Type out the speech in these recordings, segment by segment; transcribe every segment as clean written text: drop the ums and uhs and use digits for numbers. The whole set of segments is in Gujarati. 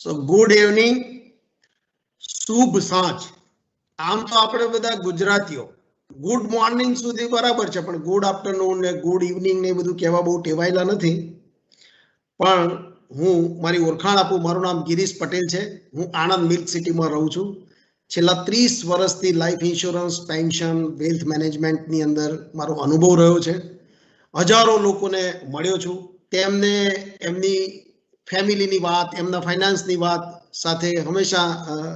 સો ગુડ ઇવનિંગ, શુભ સાંજ. આમ તો આપણે બધા ગુજરાતીઓ ગુડ મોર્નિંગ સુધી બરાબર છે, પણ ગુડ આફ્ટરનૂન ને ગુડ ઇવનિંગ ને બધું કહેવા બહુ ટેવાયેલા નથી. પણ હું મારી ઓળખાણ આપું, મારું નામ ગિરીશ પટેલ છે. હું આણંદ મિલ્ક સિટીમાં રહું છું. છેલ્લા 30 વર્ષથી લાઈફ ઇન્સ્યોરન્સ, પેન્શન, વેલ્થ મેનેજમેન્ટની અંદર મારો અનુભવ રહ્યો છે. હજારો લોકોને મળ્યો છું, તેમને એમની ફેમિલીની વાત, એમના ફાઇનાન્સની વાત સાથે હંમેશા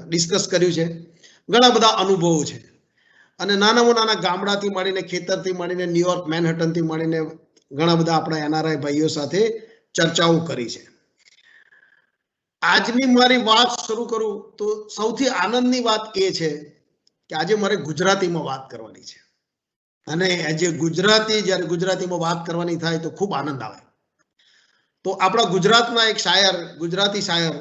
ડિસ્કસ કર્યું છે. ઘણા બધા અનુભવો છે અને નાનામાં નાના ગામડાથી માંડીને, ખેતરથી માંડીને, ન્યુયોર્ક, મેનહટનથી માંડીને ઘણા બધા આપણા એનઆરઆઈ ભાઈઓ સાથે ચર્ચાઓ કરી છે. આજની મારી વાત શરૂ કરું તો સૌથી આનંદની વાત એ છે કે આજે મારે ગુજરાતીમાં વાત કરવાની છે. અને જે જ્યારે ગુજરાતીમાં વાત કરવાની થાય તો ખૂબ આનંદ આવે. તો આપણા ગુજરાતના એક શાયર, ગુજરાતી શાયર,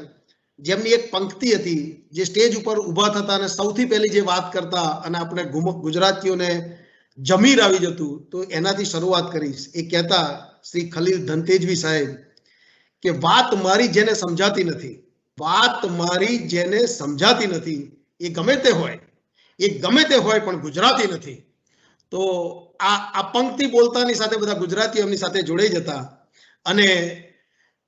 જેમની એક પંક્તિ હતી, જે સ્ટેજ ઉપર ઊભા થતા અને સૌથી પહેલી જે વાત કરતા અને આપણે ગુજરાતીઓને જમીર આવી જતું, તો એનાથી શરૂઆત કરીશ. એ કહેતા શ્રી ખલીલ ધનતેજવી સાહેબ કે વાત મારી જેને સમજાતી નથી, વાત મારી જેને સમજાતી નથી, એ ગમે તે હોય પણ ગુજરાતી નથી. તો આ પંક્તિ બોલતાની સાથે બધા ગુજરાતીઓ એમની સાથે જોડાઈ જતા અને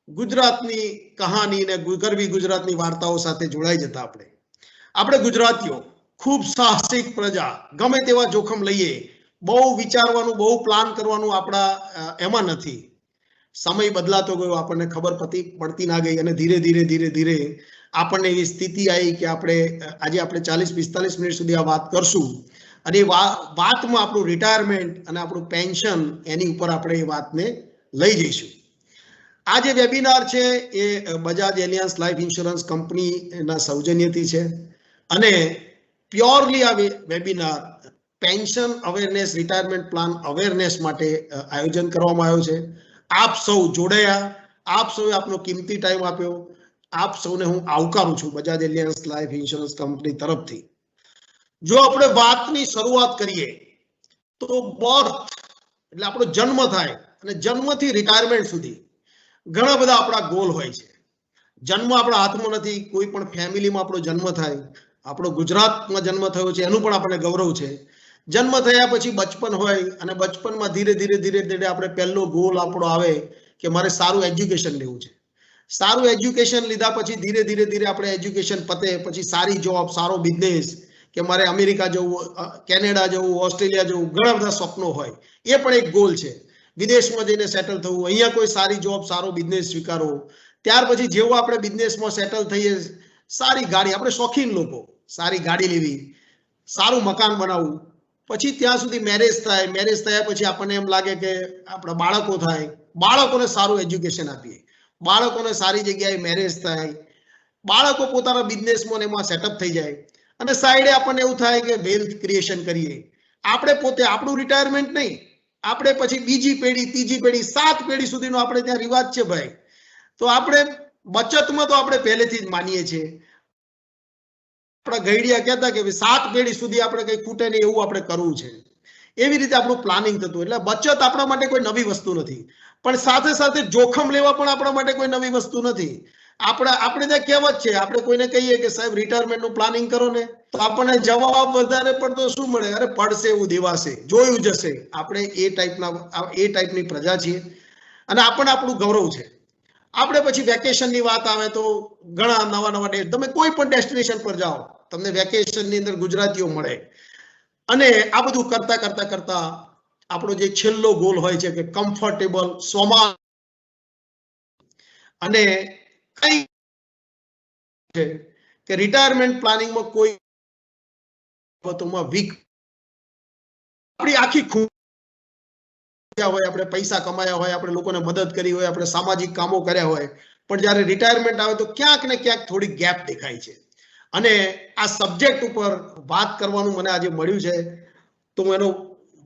ગુજરાતની કહાની ને ગરવી ગુજરાતની વાર્તાઓ સાથે જોડાઈ જતા. આપણે ગુજરાતીઓ ખૂબ સાહસિક પ્રજા, ગમે તેવા જોખમ લઈએ, બહુ વિચારવાનું, બહુ પ્લાન કરવાનું આપણા એમાં નથી. સમય બદલાતો ગયો, આપણને ખબર પડતી ના ગઈ અને ધીરે ધીરે આપણને એવી સ્થિતિ આવી કે આજે આપણે 40-45 મિનિટ સુધી આ વાત કરશું અને વાતમાં આપણું રિટાયરમેન્ટ અને આપણું પેન્શન, એની ઉપર આપણે એ વાતને લઈ જઈશું. આ જે વેબિનાર છે એ બજાજ એલિયાન્સ લાઈફ ઇન્સ્યોરન્સ કંપનીના સૌજન્યથી છે અને પ્યોરલી આ webinar pension awareness, retirement plan awareness માટે આયોજન કરવામાં આવ્યો છે. આપ સૌ જોડાયા, આપ સૌએ આપનો કિંમતી ટાઈમ આપ્યો. આપ સૌને હું આવકારું છું બજાજ એલિયાન્સ લાઈફ ઇન્સ્યોરન્સ કંપની તરફથી. જો આપણે વાતની શરૂઆત કરીએ તો બર્થ એટલે આપણો જન્મ થાય અને જન્મથી રિટાયરમેન્ટ સુધી ઘણા બધા આપણા ગોલ હોય છે. જન્મ આપણા હાથમાં નથી. કોઈ પણ ફેમિલીમાં આપણો જન્મ થાય, આપણો ગુજરાતમાં જન્મ થયો છે એનું પણ આપણને ગૌરવ છે. જન્મ થયા પછી બચપન હોય અને બચપનમાં ધીરે ધીરે આપણે પહેલો ગોલ આપણો આવે કે મારે સારું એજ્યુકેશન લેવું છે. સારું એજ્યુકેશન લીધા પછી ધીરે ધીરે આપણે એજ્યુકેશન પતે પછી સારી જોબ, સારો બિઝનેસ, કે મારે અમેરિકા જવું, કેનેડા જવું, ઓસ્ટ્રેલિયા જવું, ઘણા બધા સ્વપ્નો હોય. એ પણ એક ગોલ છે. વિદેશમાં જઈને સેટલ થવું, અહીંયા કોઈ સારી જોબ, સારો બિઝનેસ સ્વીકારવો. ત્યાર પછી જેવું આપણે બિઝનેસમાં સેટલ થઈએ, સારી ગાડી, આપણે શોખીન લોકો, સારી ગાડી લેવી, સારું મકાન બનાવવું. પછી ત્યાં સુધી મેરેજ થાય. મેરેજ થયા પછી આપણને એમ લાગે કે આપણા બાળકો થાય, બાળકોને સારું એજ્યુકેશન આપીએ, બાળકોને સારી જગ્યાએ મેરેજ થાય, બાળકો પોતાના બિઝનેસમાં એમાં સેટઅપ થઈ જાય અને સાઈડે આપણને એવું થાય કે વેલ્થ ક્રિએશન કરીએ. આપણે પોતે આપણું રિટાયરમેન્ટ નહીં, આપણે પછી બીજી પેઢી, ત્રીજી પેઢી, 7 પેઢી સુધીનો આપણે ત્યાં રિવાજ છે ભાઈ. તો આપણે બચતમાં તો આપણે પહેલેથી જ માનીએ છીએ. આપણા ગઈડિયા કહેતા કે 7 પેઢી સુધી આપણે કઈ ખૂટે નહીં એવું આપણે કરવું છે. એવી રીતે આપણું પ્લાનિંગ થતું. એટલે બચત આપણા માટે કોઈ નવી વસ્તુ નથી, પણ સાથે સાથે જોખમ લેવા પણ આપણા માટે કોઈ નવી વસ્તુ નથી. આપણે ત્યાં કહેવત છે, આપણે કોઈને કહીએ કે સાહેબ રિટાયરમેન્ટનું પ્લાનિંગ કરો ને, તો આપણને જવાબ વધારે પડતો શું મળે? અરે પડશે એવું દેવાશે, જોયું જશે. આપણે એ ટાઈપની પ્રજા છીએ અને આપણને આપણું ગૌરવ છે. આપણે પછી વેકેશનની વાત આવે તો ઘણા નવા તમે કોઈ પણ ડેસ્ટિનેશન પર જાઓ, તમને વેકેશનની અંદર ગુજરાતીઓ મળે અને આ બધું કરતા આપણો જે છેલ્લો ગોલ હોય છે કે કમ્ફર્ટેબલ, સ્વમાન અને કઈ છે કે રિટાયરમેન્ટ પ્લાનિંગમાં કોઈ બાબતોમાં વીક આપણી આખી હોય, આપણે પૈસા કમાયા હોય, આપણે લોકોને મદદ કરી હોય, આપણે સામાજિક કામો કર્યા હોય, પણ જ્યારે રિટાયરમેન્ટ આવે તો ક્યાંક ને ક્યાંક થોડી ગેપ દેખાય છે. અને આ સબ્જેક્ટ ઉપર વાત કરવાનું મને આજે મળ્યું છે તો હું એનો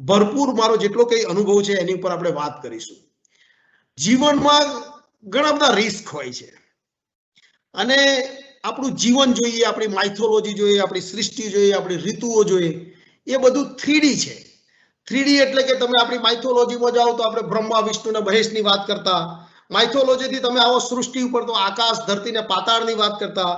ભરપૂર મારો જેટલો કઈ અનુભવ છે એની ઉપર આપણે વાત કરીશું. જીવનમાં ઘણા બધા રિસ્ક હોય છે અને આપણું જીવન જોઈએ, આપણી માઇથોલોજી જોઈએ, આપણી સૃષ્ટિ જોઈએ, આપણી ઋતુઓ જોઈએ, એ બધું 3D છે. 3D એટલે કે તમે આપણી માઇથોલોજીમાં જાઓ તો આપણે બ્રહ્મા, વિષ્ણુ અને મહેશની વાત કરતા, માઇથોલોજીથી તમે આવો સૃષ્ટિ ઉપર તો આકાશ ધરતી ને પાતાળની વાત કરતા,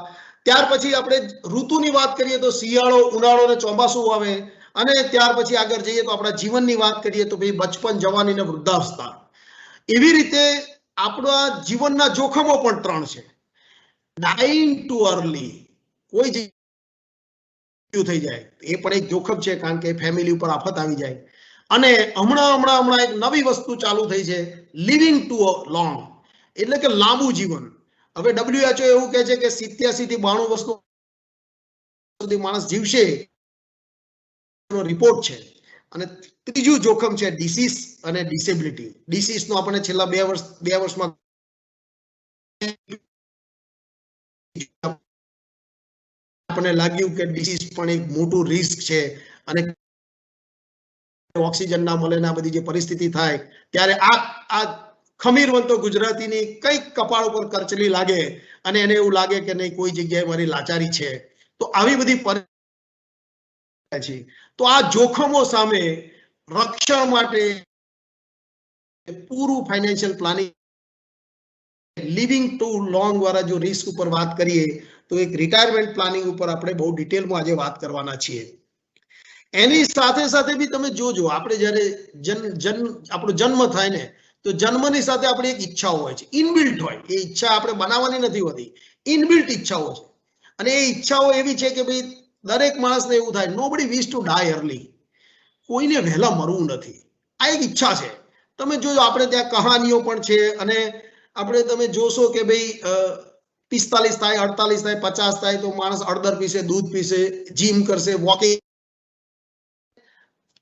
ત્યાર પછી આપણે ઋતુની વાત કરીએ તો શિયાળો ઉનાળો ને ચોમાસું આવે, અને ત્યાર પછી આગળ જઈએ તો આપણા જીવનની વાત કરીએ તો ભાઈ બચપન જવાની ને વૃદ્ધાવસ્થા. એવી રીતે આપણા જીવનના જોખમો પણ 3 છે. ડાઇંગ ટુ અર્લી, કોઈ થઈ જાય એ પણ એક જોખમ છે, કારણ કે ફેમિલી ઉપર આફત આવી જાય. અને હમણાં એક નવી વસ્તુ ચાલુ થઈ છે, લિવિંગ ટુ લોંગ, એટલે કે લાંબુ જીવન. હવે WHO એવું કહે છે કે 87 થી 92 વર્ષ સુધી માણસ જીવશે, રિપોર્ટ છે. અને ત્રીજું જોખમ છે ડિસીઝ અને ડિસેબિલિટી. ડિસીઝ નો આપણે છેલ્લા 2 વર્ષમાં આપણને લાગ્યું કે ડિસીઝ પણ એક મોટું રિસ્ક છે, અને ઓક્સિજન ના મળે ને આ બધી જે પરિસ્થિતિ થાય ત્યારે આ ખમીરવંતો ગુજરાતીની કઈક કપાળ ઉપર કરચલી લાગે અને એને એવું લાગે કે નહીં, કોઈ જગ્યાએ મારી લાચારી છે. તો આવી બધી પરિસ્થિતિ, તો આ જોખમો સામે રક્ષણ માટે પૂરું financial planning, living too long વાળા જો રિસ્ક ઉપર વાત કરીએ તો એક રિટાયરમેન્ટ પ્લાનિંગ ઉપર આપણે બહુ ડિટેલમાં આજે વાત કરવાના છીએ. એની સાથે સાથે બી તમે જોજો, આપણે જ્યારે આપણો જન્મ થાય ને તો જન્મની સાથે આપણી એક ઈચ્છાઓ હોય છે, ઇનબિલ્ટ હોય. એ ઈચ્છા આપણે બનાવવાની નથી હોતી, ઇનબિલ્ટ ઈચ્છાઓ છે. અને એ ઈચ્છાઓ એવી છે કે ભાઈ દરેક માણસને એવું થાય, nobody wish to die early, કોઈને વહેલા મરવું નથી. આ એક ઈચ્છા છે. તમે જોજો આપણે ત્યાં કહાનીઓ પણ છે, અને આપણે તમે જોશો કે ભાઈ 45 થાય, 48 થાય, 50 થાય તો માણસ હળદર પીશે, દૂધ પીશે, જીમ કરશે, વોકિંગ,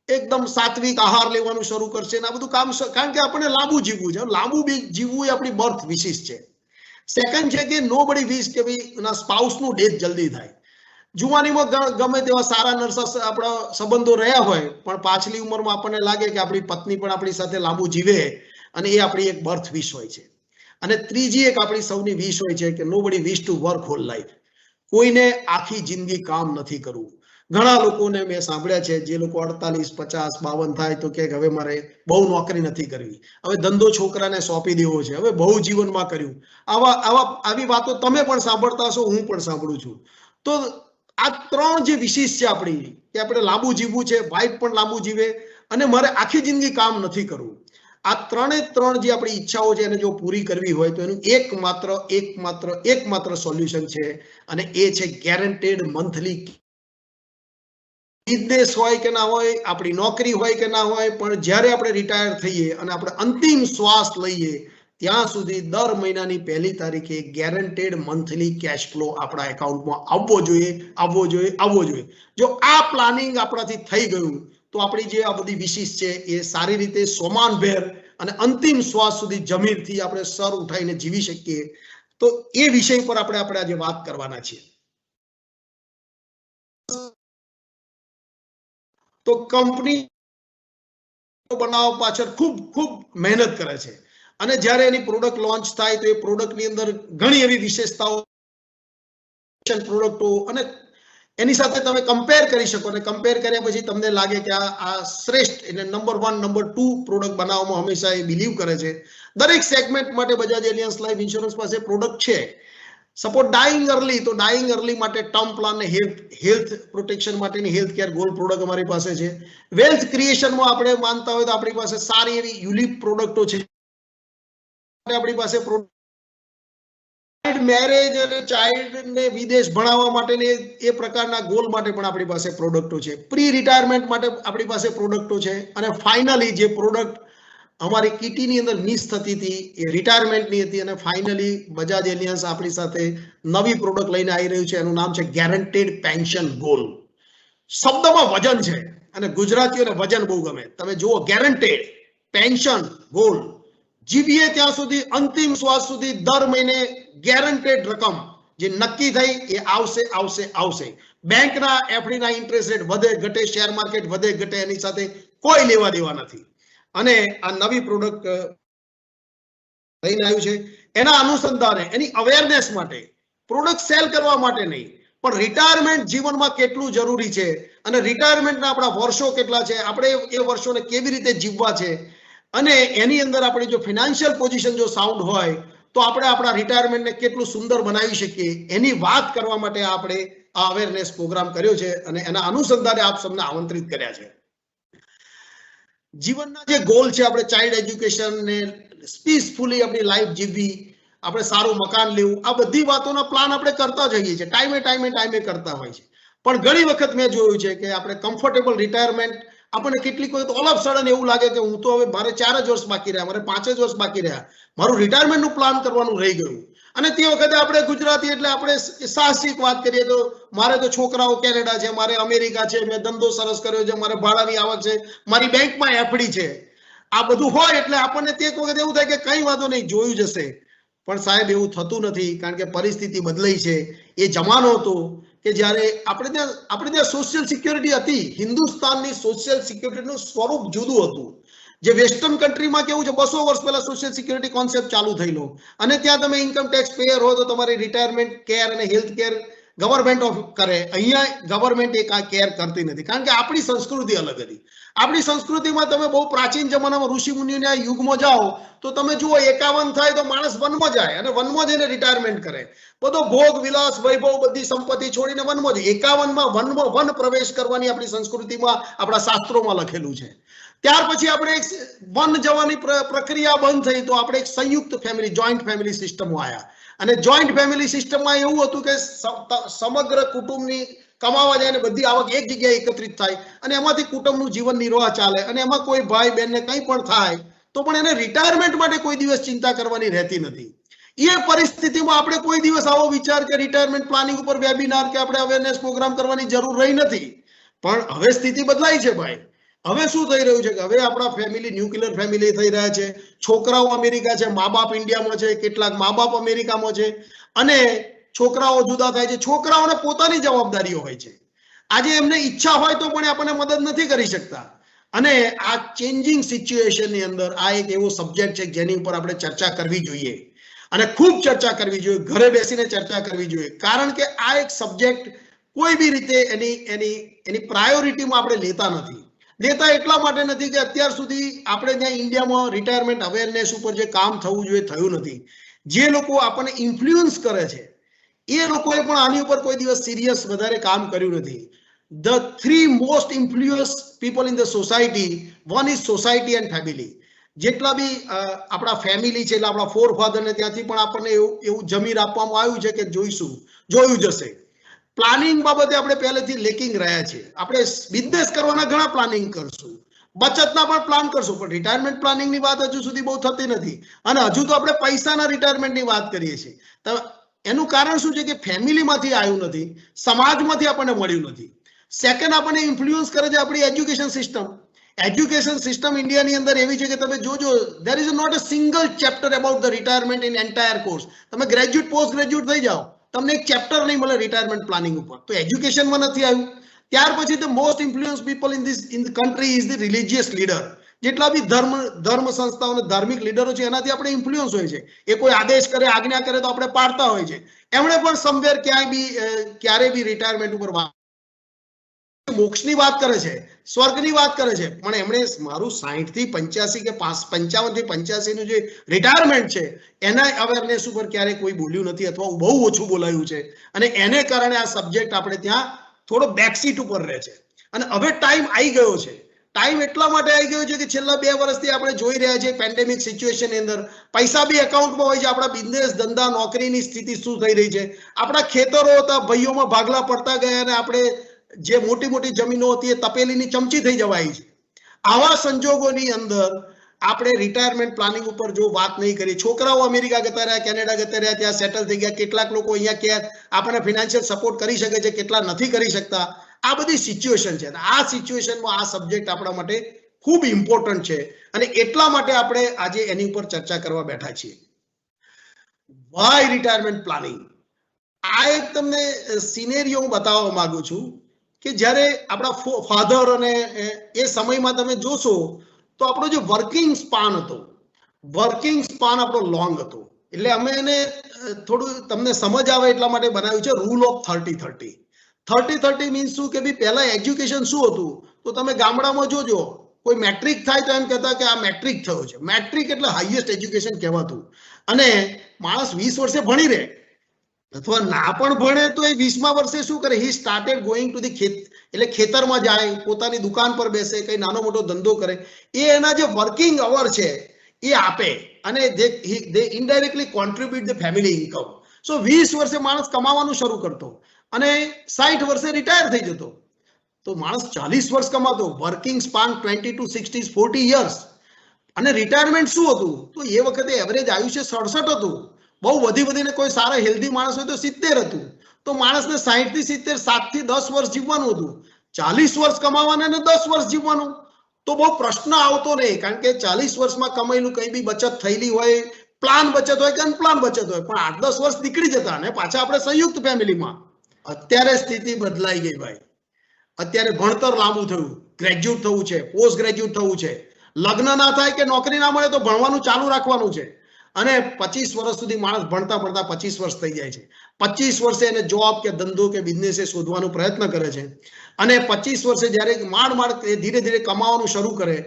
એકદમ સાત્વિક આહાર લેવાનું શરૂ કરશે ને આ બધું કામ, કારણ કે આપણે લાંબુ જીવવું છે. લાંબુ જીવવું એ આપણી બર્થ વિશિસ છે. સેકન્ડ છે કે નોબડી વિશ કે ભાઈ એના સ્પાઉસ નું ડેથ જલ્દી થાય. જુવાનીમાં ગમે તેવા સારા નરસા આપણા સંબંધો રહ્યા હોય, પણ પાછલી ઉંમરમાં આપણને લાગે કે આપણી પત્ની પણ આપણી સાથે લાંબુ જીવે, અને એ આપણી એક બર્થ વિશ હોય છે. અને ત્રીજી એક આપણી સૌની વિશ હોય છે કે nobody wish to work hall life, કોઈને આખી જિંદગી કામ નથી કરવું. ઘણા લોકોને મેં સાંભળ્યા છે જે લોકો 48, 50, 52 થાય તો કે હવે મારે બહુ નોકરી નથી કરવી, હવે ધંધો છોકરાને સોંપી દેવો છે, હવે બહુ જીવનમાં કર્યું. આવી વાતો તમે પણ સાંભળતા હશો, હું પણ સાંભળું છું. તો આ 3 જે વિશેષ છે આપણી, કે આપણે લાંબુ જીવવું છે, વાઇફ પણ લાંબુ જીવે, અને મારે આખી જિંદગી કામ નથી કરવું. આ 3 જે આપણી ઈચ્છાઓ છે એને જો પૂરી કરવી હોય તો એનું એકમાત્ર સોલ્યુશન છે, અને એ છે ગેરંટેડ મંથલી. બિઝનેસ હોય કે ના હોય, આપણી નોકરી હોય કે ના હોય, પણ જ્યારે આપણે રિટાયર થઈએ અને આપણે અંતિમ શ્વાસ લઈએ ત્યાં સુધી દર મહિનાની 1લી તારીખે ગેરંટેડ મંથલી કેશ ફ્લો આપણા એકાઉન્ટમાં આવવો જોઈએ. જો આ પ્લાનિંગ આપણાથી થઈ ગયું તો આપણી જે આ બધી વિશેષ છે એ સારી રીતે સોમાનભેર અને અંતિમ શ્વાસ સુધી જમીનથી આપણે સર ઉઠાઈને જીવી શકીએ. તો એ વિષય પર આપણે આજે વાત કરવાના છીએ. તો કંપની બનાવવા પાછળ ખૂબ મહેનત કરે છે, અને જ્યારે એની પ્રોડક્ટ લોન્ચ થાય તો એ પ્રોડક્ટની અંદર ઘણી એવી વિશેષતાઓ, પ્રોડક્ટો, અને એની સાથે તમે કમ્પેર કરી શકો, અને કમ્પેર કર્યા પછી તમને લાગે કે આ શ્રેષ્ઠ, એટલે નંબર 1, નંબર 2 પ્રોડક્ટ બનાવવામાં હંમેશા એ બિલીવ કરે છે. દરેક સેગમેન્ટ માટે બજાજ એલિયન્સ લાઈફ ઇન્સ્યોરન્સ પાસે પ્રોડક્ટ છે. સપોઝ ડાઇંગ અર્લી, તો ડાઇંગ અર્લી માટે ટર્મ પ્લાન ને હેલ્થ પ્રોટેક્શન માટેની હેલ્થ કેર ગોલ્ડ પ્રોડક્ટ અમારી પાસે છે. વેલ્થ ક્રિએશનમાં આપણે માનતા હોય તો આપણી પાસે સારી એવી યુલિપ પ્રોડક્ટો છે. આપણી પાસે મેરેજ અને ચાઇલ્ડને વિદેશ ભણાવવા માટેની એ પ્રકારના ગોલ માટે પણ આપણી પાસે પ્રોડક્ટો છે. પ્રી રિટાયરમેન્ટ માટે આપણી પાસે પ્રોડક્ટો છે. અને ફાઇનલી જે પ્રોડક્ટ અમારી કિટીની અંદર મિસ થતી હતી એ રિટાયરમેન્ટની હતી, અને ફાઇનલી બજાજ એલિયન્સ આપણી સાથે નવી પ્રોડક્ટ લઈને આવી રહ્યું છે. એનું નામ છે ગેરંટેડ પેન્શન ગોલ. શબ્દમાં વજન છે, અને ગુજરાતીઓને વજન બહુ ગમે. તમે જુઓ, ગેરંટેડ પેન્શન ગોલ, જીવીએ ત્યાં સુધી, અંતિમ શ્વાસ સુધી દર મહિને ગેરંટેડ રકમ જે નક્કી થઈ એ આવશે. બેંકના એફડીના ઇન્ટરેસ્ટ રેટ વધે ઘટે, શેર માર્કેટ વધે ઘટે, એની સાથે કોઈ લેવા દેવા નથી. અને આ નવી પ્રોડક્ટ લઈને આવ્યું છે. એના અનુસંધાને, એની અવેરનેસ માટે, પ્રોડક્ટ સેલ કરવા માટે નહીં, પણ રિટાયરમેન્ટ જીવનમાં કેટલું જરૂરી છે, અને રિટાયરમેન્ટના આપણા વર્ષો કેટલા છે, આપણે એ વર્ષોને કેવી રીતે જીવવા છે, અને એની અંદર આપણે જો ફાઇનાન્શિયલ પોઝિશન જો સાઉન્ડ હોય તો આપણે આપણા રિટાયરમેન્ટને કેટલું સુંદર બનાવી શકીએ એની વાત કરવા માટે આપણે આ અવેરનેસ પ્રોગ્રામ કર્યો છે અને એના અનુસંધાને આપ સૌને આમંત્રિત કર્યા છે. જીવનના જે ગોલ છે આપણે ચાઇલ્ડ એજ્યુકેશન ને પીસફુલી આપણી લાઈફ જીવવી, આપણે સારું મકાન લેવું, આ બધી વાતોના પ્લાન આપણે કરતા જઈએ છીએ, ટાઈમે કરતા હોય છે. પણ ઘણી વખત મેં જોયું છે કે આપણે કમ્ફર્ટેબલ રિટાયરમેન્ટ આપણને કેટલીક વખત ઓલ ઓફ સડન એવું લાગે કે હું તો હવે મારે 4 જ વર્ષ બાકી રહ્યા, મારે 5 જ વર્ષ બાકી રહ્યા, મારું રિટાયરમેન્ટનું પ્લાન કરવાનું રહી ગયું. અને તે વખતે આપણે ગુજરાતી એટલે આપણે સાહસિક વાત કરીએ તો મારે તો છોકરાઓ કેનેડા છે, મારે અમેરિકા છે, મેં ધંધો સરસ કર્યો છે, મારે ભાડાની આવક છે, મારી બેંકમાં એફડી છે, આ બધું હોય એટલે આપણને તે વખતે એવું થાય કે કઈ વાતો નહીં, જોયું જશે. પણ સાહેબ એવું થતું નથી, કારણ કે પરિસ્થિતિ બદલાઈ છે. એ જમાનો હતો કે જ્યારે આપણે ત્યાં સોશિયલ સિક્યોરિટી હતી. હિન્દુસ્તાનની સોશિયલ સિક્યોરિટીનું સ્વરૂપ જુદું હતું. જે વેસ્ટર્ન કન્ટ્રીમાં કેવું છે 200 વર્ષ પહેલા સોશિયલ સિક્યોરિટી કોન્સેપ્ટ ચાલુ થયેલો અને ત્યાં તમે ઇન્કમ ટેક્સ પેયર હો તો તમારી રિટાયરમેન્ટ કેર અને હેલ્થ કેર ગવર્મેન્ટ ઓફ કરે. અહીંયા ગવર્મેન્ટ એ કાંઈ કેર કરતી નથી, કારણ કે આપણી સંસ્કૃતિ અલગ હતી. આપણી સંસ્કૃતિમાં તમે બહુ પ્રાચીન જમાનામાં ઋષિ મુનિઓના યુગમાં જાઓ તો તમે જુઓ 51 થાય તો માણસ વનમાં જાય અને વનમાં જઈને રિટાયરમેન્ટ કરે. બધો ભોગ વિલાસ વૈભવ બધી સંપત્તિ છોડીને વનમાં જાય. 51માં વન પ્રવેશ કરવાની આપણી સંસ્કૃતિમાં આપણા શાસ્ત્રોમાં લખેલું છે. ત્યાર પછી આપણે એક વન જવાની પ્રક્રિયા બંધ થઈ તો આપણે એક સંયુક્ત ફેમિલી, જોઈન્ટ ફેમિલી સિસ્ટમમાં આવ્યા. અને જોઈન્ટ ફેમિલી સિસ્ટમમાં એવું હતું કે સમગ્ર કુટુંબની કમાવા જાય ને બધી આવક એક જગ્યાએ એકત્રિત થાય અને એમાંથી કુટુંબનું જીવન નિર્વાહ ચાલે અને એમાં કોઈ ભાઈ બહેનને કંઈ પણ થાય તો પણ એને રિટાયરમેન્ટ માટે કોઈ દિવસ ચિંતા કરવાની રહેતી નથી. એ પરિસ્થિતિમાં આપણે કોઈ દિવસ આવો વિચાર કે રિટાયરમેન્ટ પ્લાનિંગ ઉપર વેબિનાર કે આપણે અવેરનેસ પ્રોગ્રામ કરવાની જરૂર રહી નથી. પણ હવે સ્થિતિ બદલાઈ છે ભાઈ. હવે શું થઈ રહ્યું છે કે હવે આપણા ફેમિલી ન્યુક્લિયર ફેમિલી થઈ રહ્યા છે. છોકરાઓ અમેરિકા છે, મા બાપ ઇન્ડિયામાં છે, કેટલાક મા બાપ અમેરિકામાં છે અને છોકરાઓ જુદા થાય છે. છોકરાઓને પોતાની જવાબદારીઓ હોય છે. આજે એમને ઈચ્છા હોય તો પણ આપણને મદદ નથી કરી શકતા. અને આ ચેન્જિંગ સિચ્યુએશનની અંદર આ એક એવો સબ્જેક્ટ છે જેની ઉપર આપણે ચર્ચા કરવી જોઈએ અને ખૂબ ચર્ચા કરવી જોઈએ. ઘરે બેસીને ચર્ચા કરવી જોઈએ, કારણ કે આ એક સબ્જેક્ટ કોઈ બી રીતે એની પ્રાયોરિટીમાં આપણે લેતા નથી. લેતા એટલા માટે નથી કે અત્યાર સુધી આપણે ત્યાં ઇન્ડિયામાં રિટાયરમેન્ટ અવેરનેસ ઉપર જે કામ થવું જોઈએ થયું નથી. જે લોકો આપણને ઇન્ફ્લુઅન્સ કરે છે એ લોકોએ પણ આની ઉપર કોઈ દિવસ સિરિયસ વધારે કામ કર્યું નથી. The 3 most influenced people in the society, one is society and family. જેટલા બી આપણા ફેમિલી છે એટલે આપણા ફોરફાધર ને ત્યાંથી પણ આપણને એવું જમીન આપવામાં આવ્યું છે કે જોયું જશે. પ્લાનિંગ બાબતે આપણે પહેલેથી લેકિંગ રહ્યા છીએ. આપણે બિઝનેસ કરવાના ઘણા પ્લાનિંગ કરશું, બચતના પણ પ્લાન કરશું, પણ રિટાયરમેન્ટ પ્લાનિંગની વાત હજુ સુધી બહુ થતી નથી. અને હજુ તો આપણે પૈસાના રિટાયરમેન્ટની વાત કરીએ છીએ. એનું કારણ શું છે કે ફેમિલીમાંથી આવ્યું નથી, સમાજમાંથી આપણને મળ્યું નથી. સેકન્ડ, આપણને ઇન્ફ્લુઅન્સ કરે છે આપણી એજ્યુકેશન સિસ્ટમ. એજ્યુકેશન સિસ્ટમ ઇન્ડિયાની અંદર એવી છે કે તમે જોજો, there is not a single chapter about the retirement in entire course. તમે ગ્રેજ્યુએટ પોસ્ટ ગ્રેજ્યુએટ થઈ જાઓ, તમને એક ચેપ્ટર નહીં મળે રિટાયરમેન્ટ પ્લાનિંગ ઉપર. તો એજ્યુકેશનમાં નથી આવ્યું. ત્યાર પછી the most influence people in the country is the religious leader. જેટલા બી ધર્મ સંસ્થાઓ અને ધાર્મિક લીડરો છે એનાથી આપણે ઇન્ફ્લુઅન્સ હોય છે. એ કોઈ આદેશ કરે, આજ્ઞા કરે તો આપણે પાડતા હોય છે. એમણે પણ સમવેર ક્યારે બી રિટાયરમેન્ટ ઉપર મોક્ષની વાત કરે છે, સ્વર્ગની વાત કરે છે, પણ એમણે મારું 60 થી 85 કે 55 થી 85 નું જે રિટાયરમેન્ટ છે એના અવેરનેસ ઉપર ક્યારે કોઈ બોલ્યું નથી અથવા બહુ ઓછું બોલાયું છે. અને એને કારણે આ સબ્જેક્ટ આપણે ત્યાં થોડો બેકસીટ ઉપર રહે છે. અને હવે ટાઈમ આવી ગયો છે. ટાઈમ એટલા માટે આવી ગયો છે કે છેલ્લા 2 વર્ષથી આપણે જોઈ રહ્યા છીએ પેન્ડેમિક સિચ્યુએશનની અંદર પૈસા બી એકાઉન્ટમાં હોય છે. આપણા બિઝનેસ ધંધા નોકરીની સ્થિતિ શું થઈ રહી છે, આપણા ખેતરો હતા, ભાઈઓમાં ભાગલા પડતા ગયા અને આપણે જે મોટી મોટી જમીનો હતી એ તપેલીની ચમચી થઈ જવાય છે. આવા સંજોગોની અંદર આપણે રિટાયરમેન્ટ પ્લાનિંગ ઉપર જો વાત નહીં કરી, છોકરાઓ અમેરિકા જતા રહ્યા, કેનેડા જતા રહ્યા, ત્યાં સેટલ થઈ ગયા, કેટલાક લોકો અહીંયા ક્યાં આપણને ફિનાન્શિયલ સપોર્ટ કરી શકે છે, કેટલા નથી કરી શકતા. આ બધી સિચ્યુએશન છે. આ સિચ્યુએશનમાં આ સબ્જેક્ટ આપણા માટે ખૂબ ઇમ્પોર્ટન્ટ છે અને એટલા માટે આપણે આજે એની ઉપર ચર્ચા કરવા બેઠા છીએ. Why retirement planning. આ એક તમને સિનેરિયો હું બતાવવા માંગુ છું કે જ્યારે આપણા ફાધર અને એ સમયમાં તમે જોશો તો આપણો જે વર્કિંગ સ્પાન હતો, વર્કિંગ સ્પાન આપણો લોંગ હતો. એટલે અમે એને થોડું તમને સમજ આવે એટલા માટે બનાવ્યું છે રૂલ ઓફ 30-30. 30-30 મીન્સ શું કે ભાઈ પહેલા એજ્યુકેશન શું હતું તો તમે ગામડામાં જોજો કોઈ મેટ્રિક થાય તો એમ કહેતા કે આ મેટ્રિક થયો છે. મેટ્રિક એટલે હાઈએસ્ટ એજ્યુકેશન કહેવાતું. અને માણસ 20 વર્ષે ભણી રહે અથવા ના પણ ભણે તો એ 20મા વર્ષે શું કરે? He started going to the એટલે ખેતરમાં જાય, પોતાની દુકાન પર બેસે, કઈ નાનો મોટો ધંધો કરે. એ એના જે વર્કિંગ અવર છે એ આપે અને they indirectly contribute the family income. So 20 વર્ષે માણસ કમાવાનું શરૂ કરતો અને 60 વર્ષે રિટાયર થઈ જતો. તો માણસ 40 વર્ષ કમાતો. Working span 20 to 60 40 years. અને રિટાયરમેન્ટ શું હતું? તો એ વખતે એવરેજ આયુષ્ય 67 હતું. બહુ વધીને કોઈ સારા હેલ્ધી માણસ હોય તો 70 હતું. તો માણસને 60 થી 70 7 થી 10 વર્ષ જીવવાનું હતું. 40 વર્ષ કમાવાના અને 10 વર્ષ જીવવાનું. તો બહુ પ્રશ્ન આવતો નહીં, કારણ કે 40 વર્ષમાં કમાયેલું કઈ બી બચત થયેલી હોય, પ્લાન બચત હોય કે અનપ્લાન બચત હોય, પણ 8-10 વર્ષ નીકળી જતા અને પાછા આપણે સંયુક્ત ફેમિલીમાં. અત્યારે સ્થિતિ બદલાઈ ગઈ ભાઈ. અત્યારે ભણતર લાંબુ થયું, ગ્રેજ્યુએટ થવું છે, પોસ્ટ ગ્રેજ્યુએટ થવું છે. લગ્ન ના થાય કે નોકરી ના મળે તો ભણવાનું ચાલુ રાખવાનું છે. અને 25 વર્ષ સુધી માણસ ભણતા 25 વર્ષ થઈ જાય છે. 25 વર્ષે એને જોબ કે ધંધો કે બિઝનેસ શોધવાનો પ્રયત્ન કરે છે. અને 25 વર્ષે જ્યારે માંડ ધીરે કમાવાનું શરૂ કરે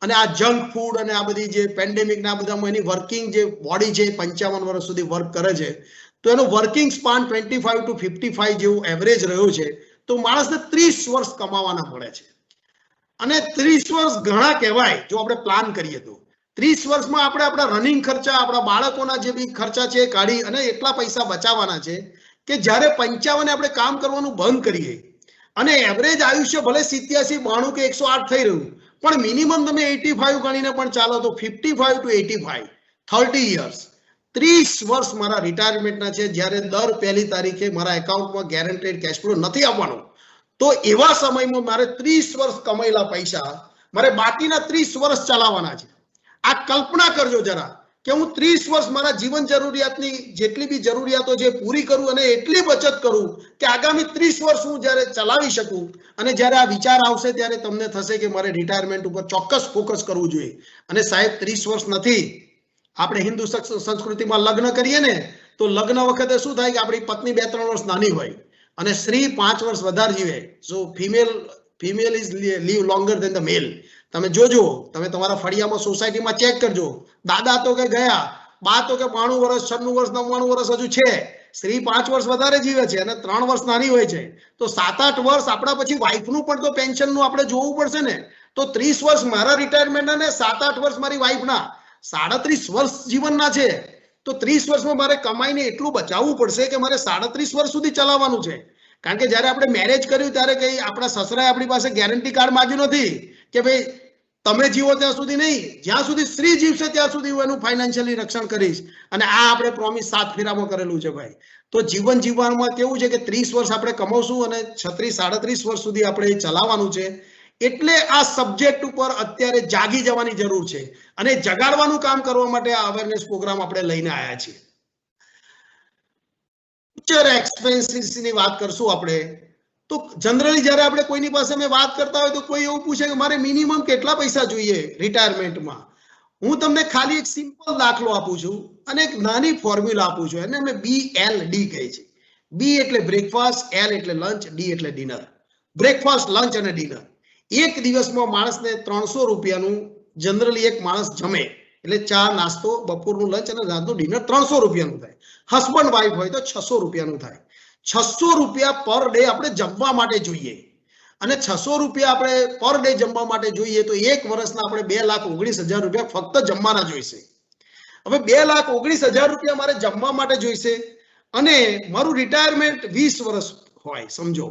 અને આ જંક ફૂડ અને આ બધી જે પેન્ડેમિક ના બધામાં એની વર્કિંગ જે બોડી છે 55 વર્ષ સુધી વર્ક કરે છે, તો એનો વર્કિંગ સ્પાન 25 to 55 જેવું એવરેજ રહ્યો છે. તો માણસને 30 વર્ષ કમાવાના મળે છે. અને 30 વર્ષ ઘણા કહેવાય જો આપણે પ્લાન કરીએ તો. 30 વર્ષમાં આપણે આપણા રનિંગ ખર્ચા, આપણા બાળકોના જે બી ખર્ચા છે કાઢી અને એટલા પૈસા બચાવવાના છે કે જ્યારે 55 આપણે કામ કરવાનું બંધ કરીએ અને એવરેજ આયુષ્ય ભલે 87, 92 કે 108 થઈ રહ્યું, પણ મિનિમમ તમે 85 ગણીને પણ ચાલો તો 55 to 85 30 યર્સ. 30 વર્ષ મારા રિટાયરમેન્ટના છે, જ્યારે દર 1લી તારીખે મારા એકાઉન્ટમાં ગેરંટેડ કેશ ફ્લો નથી આવવાનો. તો એવા સમયમાં મારે 30 વર્ષ કમાયેલા પૈસા મારે બાકીના 30 વર્ષ ચલાવવાના છે. આ કલ્પના કરજો જરા કે હું 30 વર્ષ મારા જીવન જરૂરિયાતની જેટલી બી જરૂરિયાતો છે પૂરી કરું અને એટલી બચત કરું કે આગામી 30 વર્ષ હું જ્યારે ચલાવી શકું. અને જ્યારે આ વિચાર આવશે ત્યારે તમને થશે કે મારે રિટાયરમેન્ટ ઉપર ચોક્કસ ફોકસ કરવું જોઈએ. અને સાહેબ 30 વર્ષ નથી. આપણે હિન્દુ સંસ્કૃતિમાં લગ્ન કરીએ ને તો લગ્ન વખતે શું થાય કે આપણી પત્ની 2-3 વર્ષ નાની હોય અને સ્ત્રી 5 વર્ષ વધારે જીવે. So female is live longer than the male. તમે જોજો, તમે તમારા ફળિયામાં સોસાયટીમાં ચેક કરજો. દાદા તો કે ગયા, બા તો કે 92 વર્ષ 96 વર્ષ 99 વર્ષ હજુ છે. સ્ત્રી 5 વર્ષ વધારે જીવે છે અને 3 વર્ષ નાની હોય છે. તો 7-8 વર્ષ આપણા પછી વાઈફનું પણ તો પેન્શનનું આપણે જોવું પડશે ને. તો 30 વર્ષ મારા રિટાયરમેન્ટ અને 7-8 વર્ષ મારી વાઈફના 37 વર્ષ જીવનના છે. તો 30 વર્ષમાં મારે કમાઈને એટલું બચાવવું પડશે કે મારે 37 વર્ષ સુધી ચલાવવાનું છે. કારણ કે જ્યારે આપણે મેરેજ કર્યું ત્યારે કઈ આપણા સસરાએ આપણી પાસે ગેરંટી કાર્ડ માંગ્યું નથી કે ભાઈ તમે જીવો ત્યાં સુધી નહીં, જ્યાં સુધી સ્ત્રી જીવશે ત્યાં સુધી હું એનું ફાઇનાન્શિયલી રક્ષણ કરીશ. અને આ આપણે પ્રોમિસ 7 ફેરામાં કરેલું છે ભાઈ. તો જીવન જીવવામાં કેવું છે કે 30 વર્ષ આપણે કમાવશું અને 36-37 વર્ષ સુધી આપણે ચલાવવાનું છે. એટલે આ સબ્જેક્ટ ઉપર અત્યારે જાગી જવાની જરૂર છે અને જગાડવાનું કામ કરવા માટે આ અવેરનેસ પ્રોગ્રામ આપણે લઈને આવ્યા છીએ. ફ્યુચર એક્સપેન્સીસની વાત કરશું આપણે. તો જનરલી જ્યારે આપણે કોઈની પાસે મેં વાત કરતા હોય તો કોઈ એવું પૂછે કે મારે મિનિમમ કેટલા પૈસા જોઈએ રિટાયરમેન્ટમાં. હું તમને ખાલી એક સિમ્પલ દાખલો આપું છું અને એક નાની ફોર્મ્યુલા આપું છું. એને અમે BLD કહે છે. B એટલે બ્રેકફાસ્ટ, L એટલે લંચ, D એટલે ડિનર. બ્રેકફાસ્ટ, લંચ અને ડિનર. એક દિવસમાં માણસને 300 રૂપિયાનું જનરલી એક માણસ જમે એટલે ચા, નાસ્તો, બપોરનું લંચ અને રાતનું ડિનર 300 રૂપિયાનું થાય. હસબન્ડ વાઈફ હોય તો 600 રૂપિયાનું થાય. 600 રૂપિયા પર ડે આપણે જમવા માટે જોઈએ. અને 600 રૂપિયા આપણે પર ડે જમવા માટે જોઈએ તો એક વર્ષના આપણે 2,19,000 રૂપિયા ફક્ત જમવાના જોઈશે. હવે 2,19,000 રૂપિયા મારે જમવા માટે જોઈશે અને મારું રિટાયરમેન્ટ 20 વર્ષ હોય સમજો.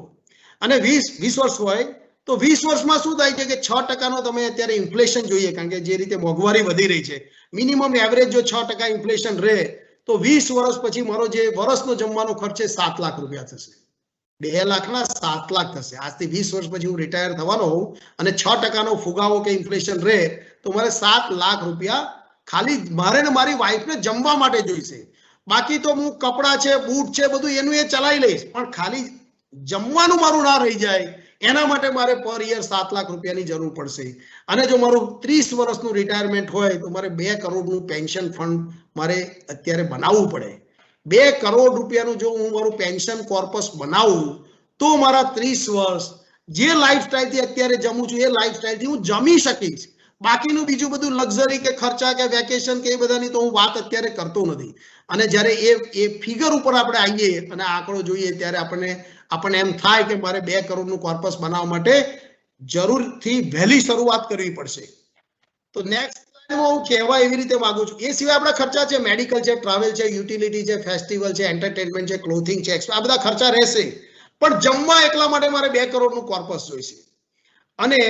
અને 20 વર્ષ હોય તો 20 વર્ષમાં શું થાય છે કે 6% તમે અત્યારે ઇન્ફ્લેશન જોઈએ, કારણ કે જે રીતે મોંઘવારી વધી રહી છે. મિનિમમ એવરેજ જો 6% ઇન્ફ્લેશન રહે તો 20 વર્ષ પછી મારો જે વર્ષનો જમવાનો ખર્ચ છે 7 લાખ રૂપિયા થશે. 2 લાખના 7 લાખ થશે. આજથી 20 વર્ષ પછી હું રિટાયર થવાનો હોઉં અને 6%નો ફુગાવો કે ઇન્ફ્લેશન રહે તો મારે 7 લાખ રૂપિયા ખાલી મારે ને મારી વાઈફને જમવા માટે જોઈશે. બાકી તો હું કપડાં છે, બૂટ છે, બધું એનું એ ચલાવી લઈશ, પણ ખાલી જમવાનું મારું ના રહી જાય એના માટે મારે પર યર 7 લાખ રૂપિયાની જરૂર પડશે. અને જો મારું 30 વર્ષનું રિટાયરમેન્ટ હોય તો મારે 2 કરોડનું પેન્શન ફંડ મારે અત્યારે બનાવવું પડે. 2 કરોડ રૂપિયાનું જો હું મારું પેન્શન કોર્પસ બનાવું તો મારા 30 વર્ષ જે લાઈફસ્ટાઈલથી અત્યારે જમું છું એ લાઈફસ્ટાઈલથી હું જમી શકીશ. બાકીનું બીજું બધું લક્ઝરી કે ખર્ચા કે વેકેશન કે એ બધાની તો હું વાત અત્યારે કરતો નથી. અને જ્યારે એ ફિગર ઉપર આપણે આવીએ અને આંકડો જોઈએ ત્યારે આપણને એમ થાય કે મારે 2 કરોડનું કોર્પસ બનાવવા માટે જરૂરથી વહેલી શરૂઆત કરવી પડશે. તો નેક્સ્ટ હું કહેવા એવી રીતે માંગુ છું, એ સિવાય આપણા ખર્ચા છે, મેડિકલ છે, ટ્રાવેલ છે, યુટિલિટી છે, ફેસ્ટિવલ છે, એન્ટરટેનમેન્ટ છે, ક્લોથિંગ છે, આ બધા ખર્ચા રહેશે. પણ જમવા એકલા માટે મારે 2 કરોડનું કોર્પસ જોઈશે. અને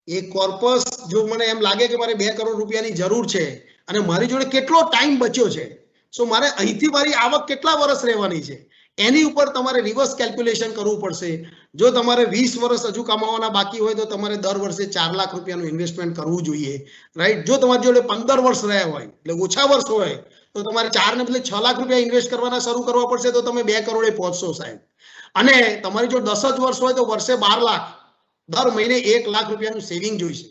એ કોર્પસ જો મને એમ લાગે કે મારે 2 કરોડ રૂપિયાની જરૂર છે અને મારી જોડે કેટલો ટાઈમ બચ્યો છે, સો મારે અહીંથી મારી આવક કેટલા વર્ષ રહેવાની છે એની ઉપર તમારે રિવર્સ કેલ્ક્યુલેશન કરવું પડશે. જો તમારે 20 વર્ષ હજુ કમાવાના બાકી હોય તો તમારે દર વર્ષે 4 લાખ રૂપિયાનું ઇન્વેસ્ટમેન્ટ કરવું જોઈએ, રાઈટ. જો તમારી જોડે 15 વર્ષ રહ્યા હોય એટલે ઓછા વર્ષ હોય તો તમારે 4 ને બદલે 6 લાખ રૂપિયા ઇન્વેસ્ટ કરવાના શરૂ કરવા પડશે, તો તમે 2 કરોડે પહોંચશો સાહેબ. અને તમારી જો 10 જ વર્ષ હોય તો વર્ષે 12 લાખ, દર મહિને 1 લાખ રૂપિયાનું સેવિંગ જોઈશે.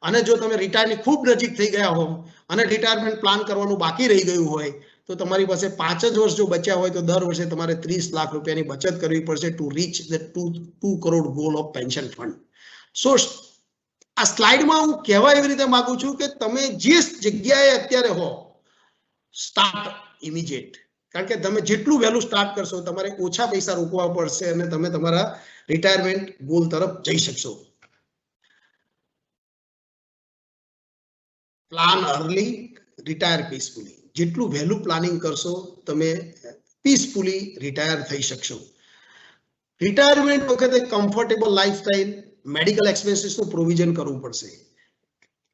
અને જો તમે રિટાયરની ખૂબ નજીક થઈ ગયા હો અને રિટાયરમેન્ટ પ્લાન કરવાનું બાકી રહી ગયું હોય તો તમારી પાસે 5 જ વર્ષ જો બચ્યા હોય તો દર વર્ષે તમારે 30 લાખ રૂપિયાની બચત કરવી પડશે to reach the 2 crore goal of pension fund. So આ સ્લાઇડમાં હું કહેવા એવી રીતે માંગુ છું કે તમે જે જગ્યાએ અત્યારે હો, સ્ટાર્ટ ઇમિડિયેટ. કારણ કે તમે જેટલું વહેલું સ્ટાર્ટ કરશો તમારે ઓછા પૈસા રોકવા પડશે અને તમે તમારા રિટાયરમેન્ટ ગોલ તરફ જઈ શકશો. Plan early, retire peacefully. જેટલું વહેલું પ્લાનિંગ કરશો તમે પીસફુલી રિટાયર થઈ શકશો. રિટાયરમેન્ટ વખતે કમ્ફર્ટેબલ લાઈફસ્ટાઈલ, મેડિકલ એક્સપેન્સીસનું પ્રોવિઝન કરવું પડશે.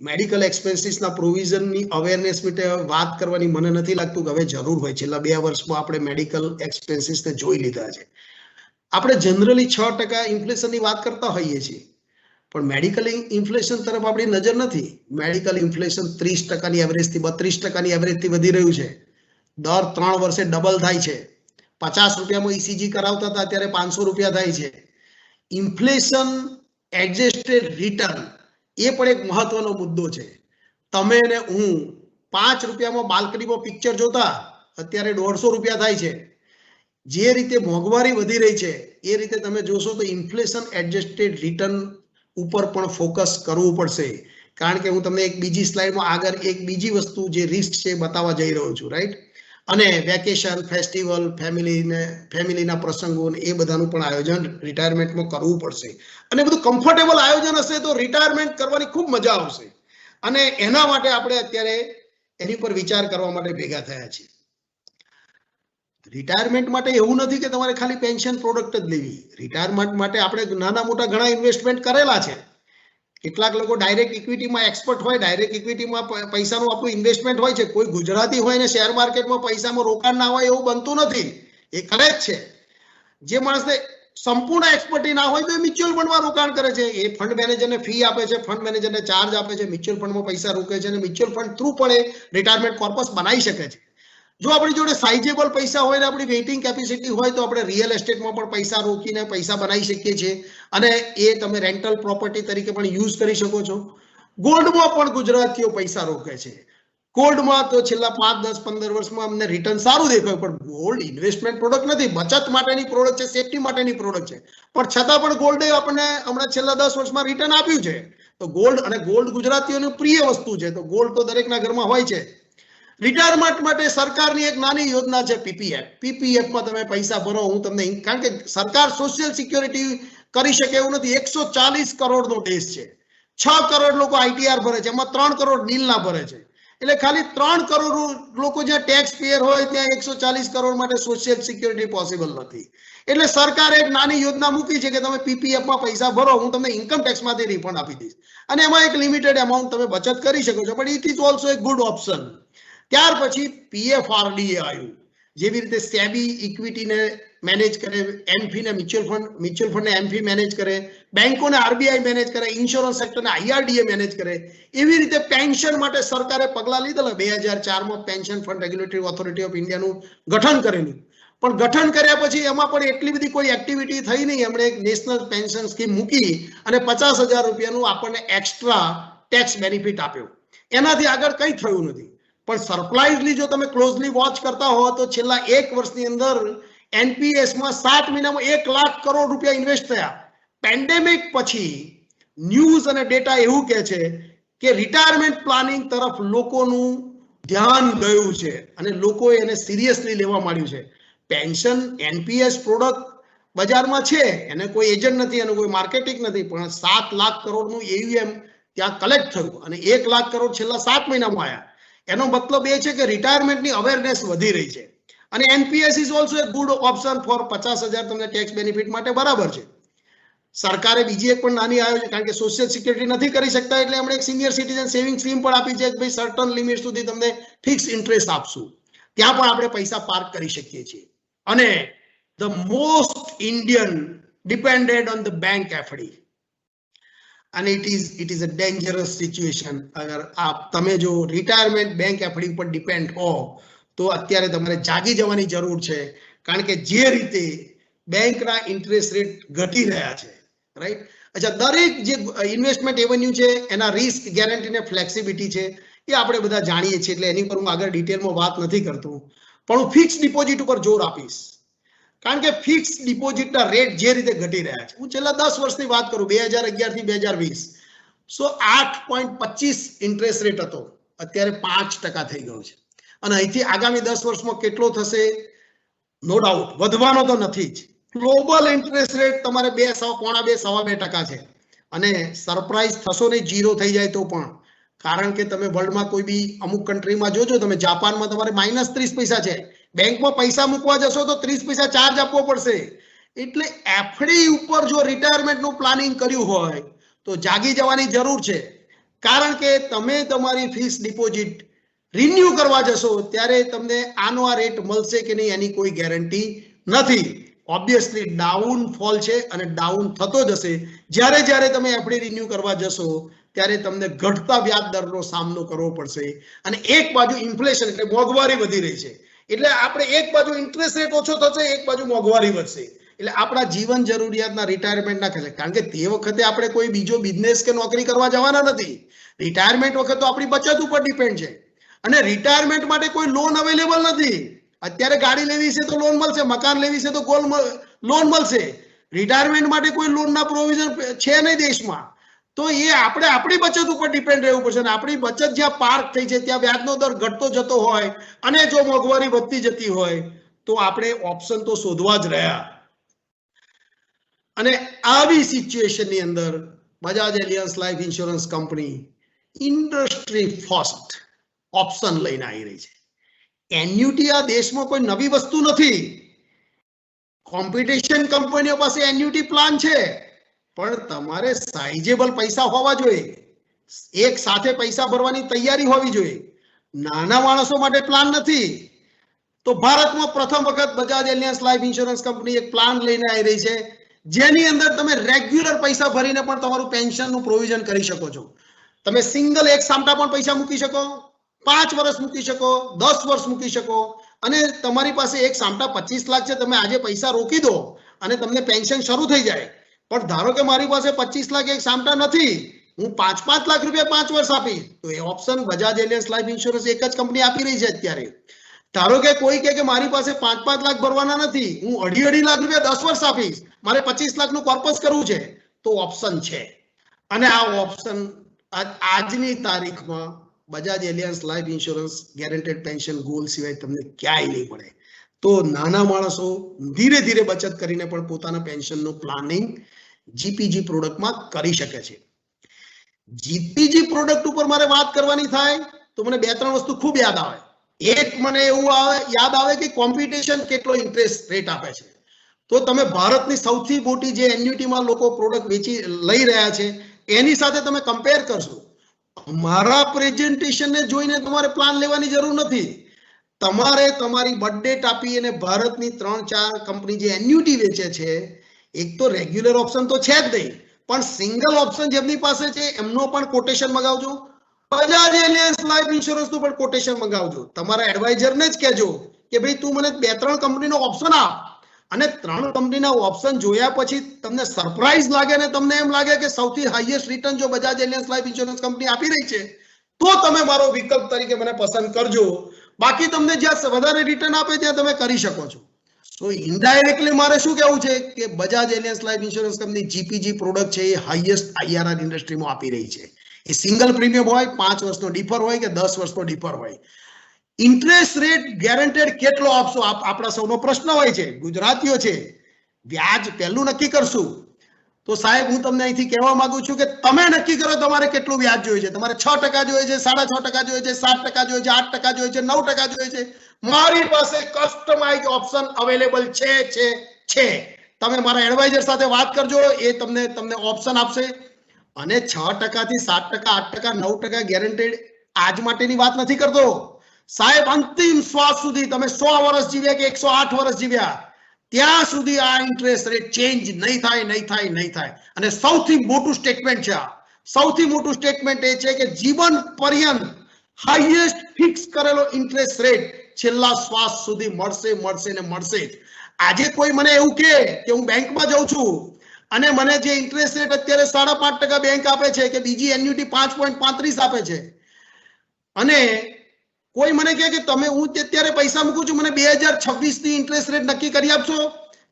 મેડિકલ એક્સપેન્સીસના પ્રોવિઝનની અવેરનેસ માટે વાત કરવાની મને નથી લાગતું કે હવે જરૂર હોય. છેલ્લા 2 વર્ષમાં આપણે મેડિકલ એક્સપેન્સીસને જોઈ લીધા છે. આપણે જનરલી 6% ઇન્ફ્લેશનની વાત કરતા હોઈએ છીએ પણ મેડિકલ ઇન્ફ્લેશન તરફ આપણી નજર નથી. મેડિકલ ઇન્ફ્લેશન 30%ની એવરેજથી 32%ની એવરેજથી વધી રહ્યું છે. દર 3 વર્ષે ડબલ થાય છે. 50 રૂપિયામાં ઈસીજી કરાવતા હતા અત્યારે 500 રૂપિયા થાય છે. ઇન્ફ્લેશન એડજસ્ટેડ રિટર્ન એ પણ એક મહત્વનો મુદ્દો છે. તમે ને હું 5 રૂપિયામાં બાલ્કનીમાં પિક્ચર જોતા અત્યારે 150 રૂપિયા થાય છે. જે રીતે મોંઘવારી વધી રહી છે એ રીતે તમે જોશો તો ઇન્ફ્લેશન એડજસ્ટેડ રિટર્ન ઉપર પણ ફોકસ કરવું પડશે. કારણ કે હું તમને એક બીજી સ્લાઇડમાં આગળ એક બીજી વસ્તુ જે રિસ્ક છે બતાવવા જઈ રહ્યો છું, રાઈટ. અને વેકેશન, ફેસ્ટિવલ, ફેમિલીના પ્રસંગો એ બધાનું પણ આયોજન રિટાયરમેન્ટમાં કરવું પડશે. અને બધું કમ્ફર્ટેબલ આયોજન હશે તો રિટાયરમેન્ટ કરવાની ખૂબ મજા આવશે. અને એના માટે આપણે અત્યારે એની પર વિચાર કરવા માટે ભેગા થયા છીએ. રિટાયરમેન્ટ માટે એવું નથી કે તમારે ખાલી પેન્શન પ્રોડક્ટ જ લેવી. રિટાયરમેન્ટ માટે આપણે નાના મોટા ઘણા ઇન્વેસ્ટમેન્ટ કરેલા છે. કેટલાક લોકો ડાયરેક્ટ ઇક્વિટીમાં એક્સપર્ટ હોય, ડાયરેક્ટ ઇક્વિટીમાં પૈસાનું આપણું ઇન્વેસ્ટમેન્ટ હોય છે. કોઈ ગુજરાતી હોય ને શેર માર્કેટમાં પૈસામાં રોકાણ ના હોય એવું બનતું નથી. એ કરે જ છે. જે માણસને સંપૂર્ણ એક્સપર્ટી ના હોય તો એ મ્યુચ્યુઅલ ફંડમાં રોકાણ કરે છે. એ ફંડ મેનેજરને ફી આપે છે, ફંડ મેનેજરને ચાર્જ આપે છે, મ્યુચ્યુઅલ ફંડમાં પૈસા રોકે છે અને મ્યુચ્યુઅલ ફંડ થ્રુ પણ એ રિટાયરમેન્ટ કોર્પસ બનાવી શકે છે. જો આપણી જોડે સાઇઝેબલ પૈસા હોય ને આપણી વેઇટિંગ કેપેસિટી હોય તો આપણે રિયલ એસ્ટેટમાં પણ પૈસા રોકીને પૈસા બનાવી શકીએ છીએ અને એ તમે રેન્ટલ પ્રોપર્ટી તરીકે પણ યુઝ કરી શકો છો. ગોલ્ડમાં પણ ગુજરાતીઓ પૈસા રોકે છે. ગોલ્ડમાં તો છેલ્લા 5, 10, 15 વર્ષમાં અમને રિટર્ન સારું દેખાયું, પણ ગોલ્ડ ઇન્વેસ્ટમેન્ટ પ્રોડક્ટ નથી, બચત માટેની પ્રોડક્ટ છે, સેફટી માટેની પ્રોડક્ટ છે. પણ છતાં પણ ગોલ્ડે આપણને હમણાં છેલ્લા 10 વર્ષમાં રિટર્ન આપ્યું છે. તો ગોલ્ડ ગુજરાતીઓની પ્રિય વસ્તુ છે, તો ગોલ્ડ તો દરેકના ઘરમાં હોય છે. રિટાયરમેન્ટ માટે સરકારની એક નાની યોજના છે પીપીએફ. પીપીએફમાં તમે પૈસા ભરો. હું તમને, કારણ કે સરકાર સોશિયલ સિક્યોરિટી કરી શકે એવું નથી. 140 કરોડનો દેશ છે. 6 કરોડ લોકો આઈટીઆર ભરે છે, એમાં 3 કરોડ નીલના ભરે છે. એટલે ખાલી 3 કરોડ લોકો જ્યાં ટેક્સ પેયર હોય ત્યાં 140 કરોડ માટે સોશિયલ સિક્યોરિટી પોસિબલ નથી. એટલે સરકારે એક નાની યોજના મૂકી છે કે તમે પીપીએફમાં પૈસા ભરો, હું તમને ઇન્કમ ટેક્સમાંથી રિફંડ આપી દઈશ. અને એમાં એક લિમિટેડ એમાઉન્ટ તમે બચત કરી શકો છો, પણ ઇટ ઇઝ ઓલ્સો એક ગુડ ઓપ્શન. ત્યાર પછી પીએફઆરડીએ આવ્યું. જેવી રીતે સેબી ઇક્વિટીને મેનેજ કરે, એમફી ને મ્યુચ્યુઅલ ફંડને એમફી મેનેજ કરે, બેંકોને આરબીઆઈ મેનેજ કરે, ઇન્સ્યોરન્સ સેક્ટરને આઈઆરડીએ મેનેજ કરે, એવી રીતે પેન્શન માટે સરકારે પગલાં લીધેલા. 2004માં pension fund regulatory authority of ઇન્ડિયાનું ગઠન કરેલું. પણ ગઠન કર્યા પછી એમાં પણ એટલી બધી કોઈ એક્ટિવિટી થઈ નહીં. એમણે એક નેશનલ પેન્શન સ્કીમ મૂકી અને 50,000 રૂપિયાનું આપણને એક્સ્ટ્રા ટેક્સ બેનિફિટ આપ્યો. એનાથી આગળ કંઈ થયું નથી. પણ સરપ્રાઇઝલી જો તમે ક્લોઝલી વોચ કરતા હો તો છેલ્લા 1 વર્ષની અંદર એનપીએસમાં 7 મહિનામાં 1 લાખ કરોડ રૂપિયા ઇન્વેસ્ટ થયા. પેન્ડેમિક પછી ન્યૂઝ અને ડેટા એવું કહે છે કે રિટાયરમેન્ટ પ્લાનિંગ તરફ લોકોનું ધ્યાન ગયું છે અને લોકોએ એને સિરિયસલી લેવા માંડ્યું છે. પેન્શન એનપીએસ પ્રોડક્ટ બજારમાં છે, એને કોઈ એજન્ટ નથી, એનું કોઈ માર્કેટિંગ નથી, પણ 7 લાખ કરોડનું એયુએમ ત્યાં કલેક્ટ થયું અને 1 લાખ કરોડ છેલ્લા 7 મહિનામાં આવ્યા. એનો મતલબ એ છે કે રિટાયરમેન્ટની અવેરનેસ વધી રહી છે અને NPS is also a good option for 50,000 તમને ટેક્સ બેનિફિટ માટે બરાબર છે. સરકારે બીજી એક પણ નાની આવ્યો છે, કારણ કે સોશિયલ સિક્યુરિટી નથી કરી શકતા એટલે આપણે એક સિનિયર સિટીઝન સેવિંગ સ્કીમ પણ આપી છે કે ભાઈ સર્ટન લિમિટ સુધી તમને ફિક્સ ઇન્ટરેસ્ટ આપશું, ત્યાં પણ આપણે પૈસા પાર્ક કરી શકીએ છીએ. અને the most Indian depended on the bank FD and it is a dangerous situation. અગર આપ તમે જો રિટાયરમેન્ટ બેંક એફડી ઉપર ડિપેન્ડ હો તો અત્યારે તમારે જાગી જવાની જરૂર છે, કારણ કે જે રીતે બેંકના ઇન્ટરેસ્ટ રેટ ઘટી રહ્યા છે, રાઈટ. અચ્છા, દરેક જે ઇન્વેસ્ટમેન્ટ એવન્યુ છે એના રિસ્ક ગેરંટી ને ફ્લેક્સિબિલિટી છે એ આપણે બધા જાણીએ છીએ, એટલે એની પર હું આગળ ડિટેલમાં વાત નથી કરતો, પણ હું ફિક્સ ડિપોઝિટ ઉપર જોર આપીશ, કારણ કે ફિક્સ ડિપોઝિટના રેટ જે રીતે ઘટી રહ્યા છે. હું છેલ્લા 10 વર્ષની વાત કરું, 2011 થી 2020, સો 8.25 ઇન્ટરેસ્ટ રેટ હતો, અત્યારે 5% થઈ ગયો છે અને અહીંથી આગામી 10 વર્ષમાં કેટલો થશે? નો ડાઉટ વધવાનો તો નથી જ. ગ્લોબલ ઇન્ટરેસ્ટ રેટ તમારે 2.5-2.5% છે અને સરપ્રાઈઝ થશો નહીં જીરો થઈ જાય તો પણ, કારણ કે તમે વર્લ્ડમાં કોઈ બી અમુક કન્ટ્રીમાં જોજો તમે, જાપાનમાં તમારે -30 પૈસા છે, બેંકમાં પૈસા મૂકવા જશો તો 30 પૈસા ચાર્જ આપવો પડશે. એટલે એફડી ઉપર જો રિટાયરમેન્ટનું પ્લાનિંગ કર્યું હોય તો જાગી જવાની જરૂર છે, કારણ કે તમે તમારી ફિક્સ ડિપોઝિટ રિન્યુ કરવા જશો ત્યારે તમને આનો આ રેટ મળશે કે નહીં એની કોઈ ગેરંટી નથી. ઓબ્વિયસલી ડાઉનફોલ છે અને ડાઉન થતો જશે. જ્યારે જ્યારે તમે એફડી રિન્યુ કરવા જશો ત્યારે તમને ઘટતા વ્યાજ દરનો સામનો કરવો પડશે અને એક બાજુ ઇન્ફ્લેશન એટલે મોંઘવારી વધી રહી છે, એટલે આપણે એક બાજુ ઇન્ટરેસ્ટ રેટ ઓછો થશે, એક બાજુ મોંઘવારી વધશે, એટલે આપણા જીવન જરૂરિયાતના રિટાયરમેન્ટના ખર્ચા, કારણ કે તે વખતે આપણે કોઈ બીજો બિઝનેસ કે નોકરી કરવા જવાના નથી. રિટાયરમેન્ટ વખતે તો આપણી બચત ઉપર ડિપેન્ડ છે અને રિટાયરમેન્ટ માટે કોઈ લોન અવેલેબલ નથી. અત્યારે ગાડી લેવી છે તો લોન મળશે, મકાન લેવી છે તો લોન મળશે, રિટાયરમેન્ટ માટે કોઈ લોનના પ્રોવિઝન છે નહીં દેશમાં. તો એ આપણે આપણી બચત ઉપર ડિપેન્ડ રહેવું પડશે અને આપણી બચત જ્યાં પાર્ક થઈ છે ત્યાં વ્યાજનો દર ઘટતો જતો હોય અને જો મોંઘવારી વધતી જતી હોય તો આપણે ઓપ્શન તો શોધવા જ રહ્યા. અને આવી સિચ્યુએશનની અંદર Bajaj Allianz life insurance company industry first option લઈને આવી રહી છે. એન્યુટી આ દેશમાં કોઈ નવી વસ્તુ નથી, કોમ્પિટિશન કંપનીઓ પાસે એન્યુટી પ્લાન છે, પણ તમારે સાઇઝેબલ પૈસા હોવા જોઈએ, એક સાથે પૈસા ભરવાની તૈયારી હોવી જોઈએ. નાના માણસો માટે પ્લાન નથી. તો ભારતમાં પ્રથમ વખત Bajaj Allianz life insurance company એક પ્લાન લઈને આવી રહી છે, જેની અંદર તમે રેગ્યુલર પૈસા ભરીને પણ તમારું પેન્શનનું પ્રોવિઝન કરી શકો છો. તમે સિંગલ એક સામટા પણ પૈસા મૂકી શકો, 5 વર્ષ મૂકી શકો, 10 વર્ષ મૂકી શકો અને તમારી પાસે એક સામટા 25 લાખ છે, તમે આજે પૈસા રોકી દો અને તમને પેન્શન શરૂ થઈ જાય. પણ ધારો કે મારી પાસે 25 લાખ એક સામટા નથી, હું 5-5 લાખ રૂપિયા 5 વર્ષ આપીશ, તો એ option Bajaj Allianz life insurance એક જ કંપની આપી રહી છે અત્યારે. ધારો કે કોઈ કે મારી પાસે 5-5 લાખ ભરવાના નથી, હું 2.5 લાખ રૂપિયા 10 વર્ષ આપીશ, મારે 25 લાખનું કોર્પસ કરવું છે, તો ઓપ્શન છે. અને આ ઓપ્શન આજની તારીખમાં Bajaj Allianz life insurance guaranteed pension goal સિવાય તમને ક્યાંય નહીં મળે. તો નાના માણસો ધીરે ધીરે બચત કરીને પણ પોતાના પેન્શનનું પ્લાનિંગ જીપીજી પ્રોડક્ટમાં કરી શકે છે. જીપીજી પ્રોડક્ટ ઉપર મારે વાત કરવાની થાય તો મને 2-3 વસ્તુ ખૂબ યાદ આવે. એક મને એવું યાદ આવે કે કોમ્પિટિશન કેટલો ઇન્ટરેસ્ટ રેટ આપે છે. તો તમે ભારતની સૌથી મોટી જે એન્યુટીમાં લોકો પ્રોડક્ટ વેચી લઈ રહ્યા છે એની સાથે તમે કમ્પેર કરશો, મારા પ્રેઝન્ટેશનને જોઈને તમારે પ્લાન લેવાની જરૂર નથી. તમારે તમારી બર્થડેટ આપી અને ભારતની 3-4 કંપની જે એન્યુટી વેચે છે, એક તો રેગ્યુલર ઓપ્શન તો છે જ નહીં, પણ સિંગલ ઓપ્શન જેમની પાસે છે એમનો પણ કોટેશન મંગાવજો, બજાજ એલિયન્સ લાઈફ ઇન્સ્યોરન્સનું પણ કોટેશન મંગાવજો. તમારા એડવાઇઝરને જ કહેજો કે ભાઈ તું મને 2-3 કંપનીનો ઓપ્શન આપ, અને 3 કંપનીના ઓપ્શન જોયા પછી તમને સરપ્રાઈઝ લાગે ને તમને એમ લાગે કે સૌથી હાઈએસ્ટ રિટર્ન જો Bajaj Allianz life insurance company આપી રહી છે તો તમે મારો વિકલ્પ તરીકે મને પસંદ કરજો. બાકી તમને જ્યાં વધારે રિટર્ન આપે ત્યાં તમે કરી શકો છો. સો ઇનડાયરેક્ટલી મારે શું કહેવું છે કે Bajaj Allianz life insurance company GPG product છે એ હાઈએસ્ટ આઈઆરઆર ઇન્ડસ્ટ્રીમાં આપી રહી છે. એ સિંગલ પ્રીમિયમ હોય, 5 વર્ષનો ડિફર હોય કે 10 વર્ષનો ડિફર હોય. ઇન્ટરેસ્ટ રેટ ગેરંટેડ કેટલો આપશો? આપણા સૌનો પ્રશ્ન હોય છે. ગુજરાતીઓ છે, વ્યાજ પહેલું નક્કી કરશું તો સાહેબ હું તમને અહીંથી કહેવા માંગુ છું કે તમે નક્કી કરો તમારે કેટલું વ્યાજ જોઈએ છે. તમારે 6% જોઈએ છે, 6.5% જોઈએ છે, 7% જોઈએ છે, 8% જોઈએ છે, 9% જોઈએ છે. મારી પાસે કસ્ટમાઇઝ ઓપ્શન અવેલેબલ છે. તમે મારા એડવાઇઝર સાથે વાત કરજો, એ તમને ઓપ્શન આપશે. અને 6% થી 7%, 8%, 9% ગેરંટેડ આજ માટેની વાત નથી કરતો સાહેબ. અંતિમ શ્વાસ સુધી તમે 100 વર્ષ જીવ્યા કે 108 વર્ષ જીવ્યા ત્યાં સુધી આ ઇન્ટરેસ્ટ રેટ ચેન્જ નહીં થાય. અને સૌથી મોટું સ્ટેટમેન્ટ છે, સૌથી મોટું સ્ટેટમેન્ટ એ છે કે જીવન પર્યંત હાઈએસ્ટ ફિક્સ કરેલો ઇન્ટરેસ્ટ રેટ છેલ્લા શ્વાસ સુધી મળશે. આજે કોઈ મને એવું કે હું બેંકમાં જાઉં છું અને મને જે ઇન્ટરેસ્ટ રેટ અત્યારે 5.5% બેંક આપે છે કે બીજી એન્યુટી 5.35 આપે છે, અને કોઈ મને કહે કે તમે હું અત્યારે પૈસા મૂકું છું, મને 2026 ની ઇન્ટરેસ્ટ રેટ નક્કી કરી આપશો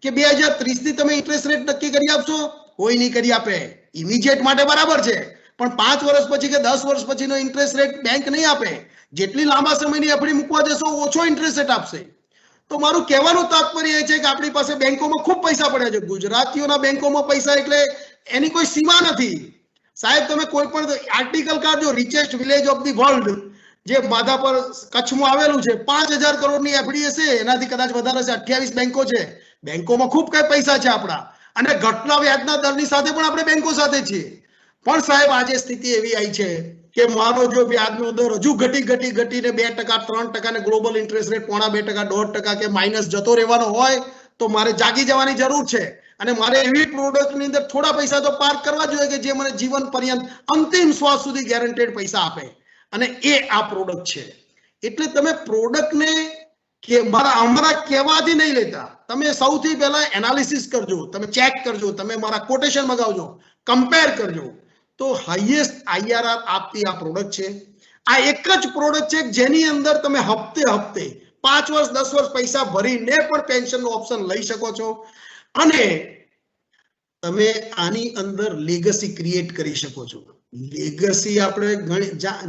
કે 2030 ની તમે ઇન્ટરેસ્ટ રેટ નક્કી કરી આપશો? કોઈ નહીં કરી આપે. ઇમિડિયેટ માટે બરાબર છે, પણ 5 વર્ષ પછી કે 10 વર્ષ પછીનો ઇન્ટરેસ્ટ રેટ બેંક નહીં આપે. જેટલી લાંબા સમયની એફડી મૂકવા જશો ઓછો ઇન્ટરેસ્ટ રેટ આપશે. તો મારું કહેવાનું તાત્પર્ય એ છે કે આપણી પાસે બેંકોમાં ખૂબ પૈસા પડ્યા છે. ગુજરાતીઓના બેંકોમાં પૈસા એટલે એની કોઈ સીમા નથી સાહેબ. તમે કોઈ પણ આર્ટિકલ કાઢજો, richest village of the world જે માધાપર કચ્છમાં આવેલું છે, 5000 કરોડની એફડી હશે, એનાથી કદાચ વધારે હશે. 28 બેંકો છે. બેંકોમાં ખૂબ કઈ પૈસા છે આપણા, અને ઘટના વ્યાજના દરની સાથે પણ આપણે બેંકો સાથે છીએ. પણ સાહેબ આજે સ્થિતિ એવી આવી છે કે મારો જો વ્યાજનો દર હજુ ઘટીને 2%, 3% ને ગ્લોબલ ઇન્ટરેસ્ટ રેટ 0.5%, 1.5% કે માઇનસ જતો રહેવાનો હોય તો મારે જાગી જવાની જરૂર છે. અને મારે એવી પ્રોડક્ટની અંદર થોડા પૈસા તો પાર્ક કરવા જોઈએ કે જે મને જીવન પર્યંત અંતિમ શ્વાસ સુધી ગેરંટેડ પૈસા આપે, અને એ આ પ્રોડક્ટ છે. એટલે તમે પ્રોડક્ટને કે અમારા કહેવાથી નહીં લેતા. તમે સૌથી પહેલા એનાલિસિસ કરજો, તમે ચેક કરજો, તમે મારા કોટેશન મંગાવજો, કમ્પેર કરજો. તો હાઈએસ્ટ આઈઆરઆર આપતી આ પ્રોડક્ટ છે. આ એક જ પ્રોડક્ટ છે જેની અંદર તમે હપ્તે 5 વર્ષ 10 વર્ષ પૈસા ભરીને પણ પેન્શનનો ઓપ્શન લઈ શકો છો, અને તમે આની અંદર લેગસી ક્રિએટ કરી શકો છો. લેગસી આપણે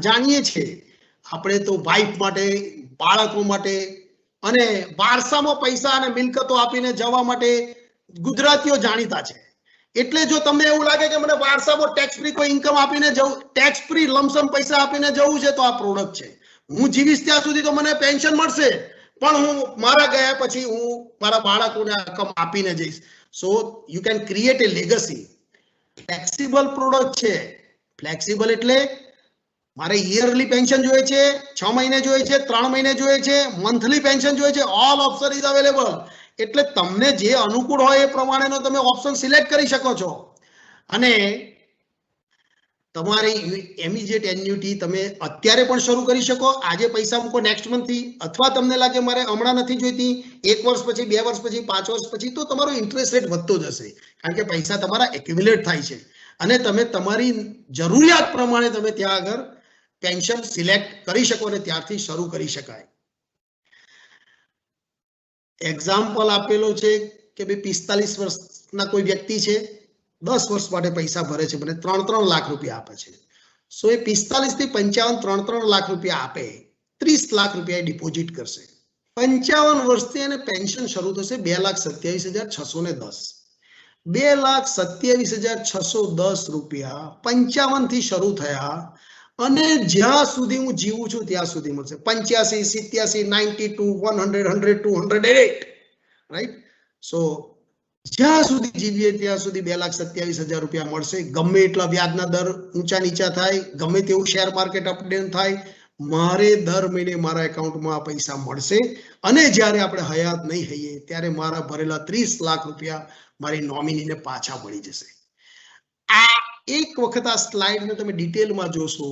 જાણીએ છીએ, આપણે તો વાઇફ માટે, બાળકો માટે અને વારસામાં પૈસા અને મિલકતો આપીને જવા માટે ગુજરાતીઓ જાણીતા છે. એટલે જો તમને એવું લાગે કે મને વારસામાં ટેક્સ ફ્રી કોઈ ઇન્કમ આપીને જવું, ટેક્સ ફ્રી લમસમ પૈસા આપીને જવું છે, તો આ પ્રોડક્ટ છે. હું જીવીશ ત્યાં સુધી તો મને પેન્શન મળશે, પણ હું મારા ગયા પછી હું મારા બાળકોને રકમ આપીને જઈશ. So you can create a legacy. Flexible product છે. ફ્લેક્સિબલ એટલે મારે યરલી પેન્શન જોઈએ છે, 6 મહિને જોઈએ છે, 3 મહિને જોઈએ છે, મંથલી પેન્શન જોઈએ છે, ઓલ ઓપ્શન ઇઝ અવેલેબલ. એટલે તમને જે અનુકૂળ હોય એ પ્રમાણેનો તમે ઓપ્શન સિલેક્ટ કરી શકો છો. અને તમારી ઇમિડિયેટ એન્યુટી તમે અત્યારે પણ શરૂ કરી શકો. આજે પૈસા મૂકો નેક્સ્ટ મંથથી, અથવા તમને લાગે મારે હમણાં નથી જોઈતી, 1 વર્ષ પછી, 2 વર્ષ પછી, 5 વર્ષ પછી, તો તમારો ઇન્ટરેસ્ટ રેટ વધતો જશે, કારણ કે પૈસા તમારા એક્યુમ્યુલેટ થાય છે, અને તમે તમારી જરૂરિયાત પ્રમાણે તમે ત્યાં આગળ પેન્શન સિલેક્ટ કરી શકો અને ત્યારથી શરૂ કરી શકાય. એક્ઝામ્પલ આપેલો છે કે ભાઈ 45 વર્ષના કોઈ વ્યક્તિ છે, 10 વર્ષ માટે પૈસા ભરે છે, મને 3 લાખ રૂપિયા આપે છે. સો એ 45 થી 55 3 લાખ રૂપિયા આપે, 30 લાખ રૂપિયા ડિપોઝિટ કરશે. 55 વર્ષથી એને પેન્શન શરૂ થશે 2,27,610. 2,27,610 રૂપિયા 55 થી શરૂ થયા, અને જ્યાં સુધી હું જીવું છું ત્યાં સુધી મળશે. 85, 87, 92, 100, 102, 108, રાઈટ? સો જ્યાં સુધી જીવીએ ત્યાં સુધી 2,27,000 રૂપિયા મળશે. ગમે એટલા વ્યાજના દર ઊંચા નીચા થાય, ગમે તેવું શેર માર્કેટ અપડાઉન થાય, મારે દર મહિને મારા એકાઉન્ટમાં આ પૈસા મળશે. અને જ્યારે આપણે હયાત નહીં હઈએ ત્યારે મારા ભરેલા 30 લાખ રૂપિયા મારી નોમિનીને પાછા મળી જશે. આ એક વખત આ સ્લાઇડને તમે ડિટેલમાં જોશો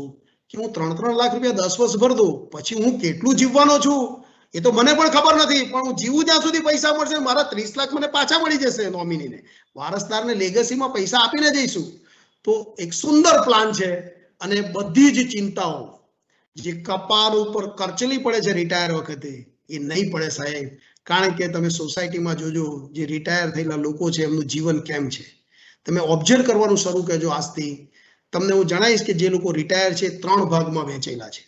કે હું 3 લાખ રૂપિયા 10 વર્ષ ભર દઉં, પછી હું કેટલું જીવવાનો છું એ તો મને પણ ખબર નથી, પણ હું જીવું ત્યાં સુધી પૈસા મળશે. મારા 30 લાખ મને પાછા મળી જશે નોમિનીને. વારસદારને લેગસીમાં પૈસા આપીને જઈશું. તો એક સુંદર પ્લાન છે, અને બધી જ ચિંતાઓ જે કપાળ ઉપર કરચલી પડે છે રિટાયર વખતે, એ નહીં પડે સાહેબ, કારણ કે તમે સોસાયટીમાં જોજો જે રિટાયર થયેલા લોકો છે એમનું જીવન કેમ છે, તમે ઓબ્ઝર્વ કરવાનું શરૂ કરજો આજથી. તમને હું જણાવીશ કે જે લોકો રિટાયર છે 3 ભાગમાં વહેંચેલા છે.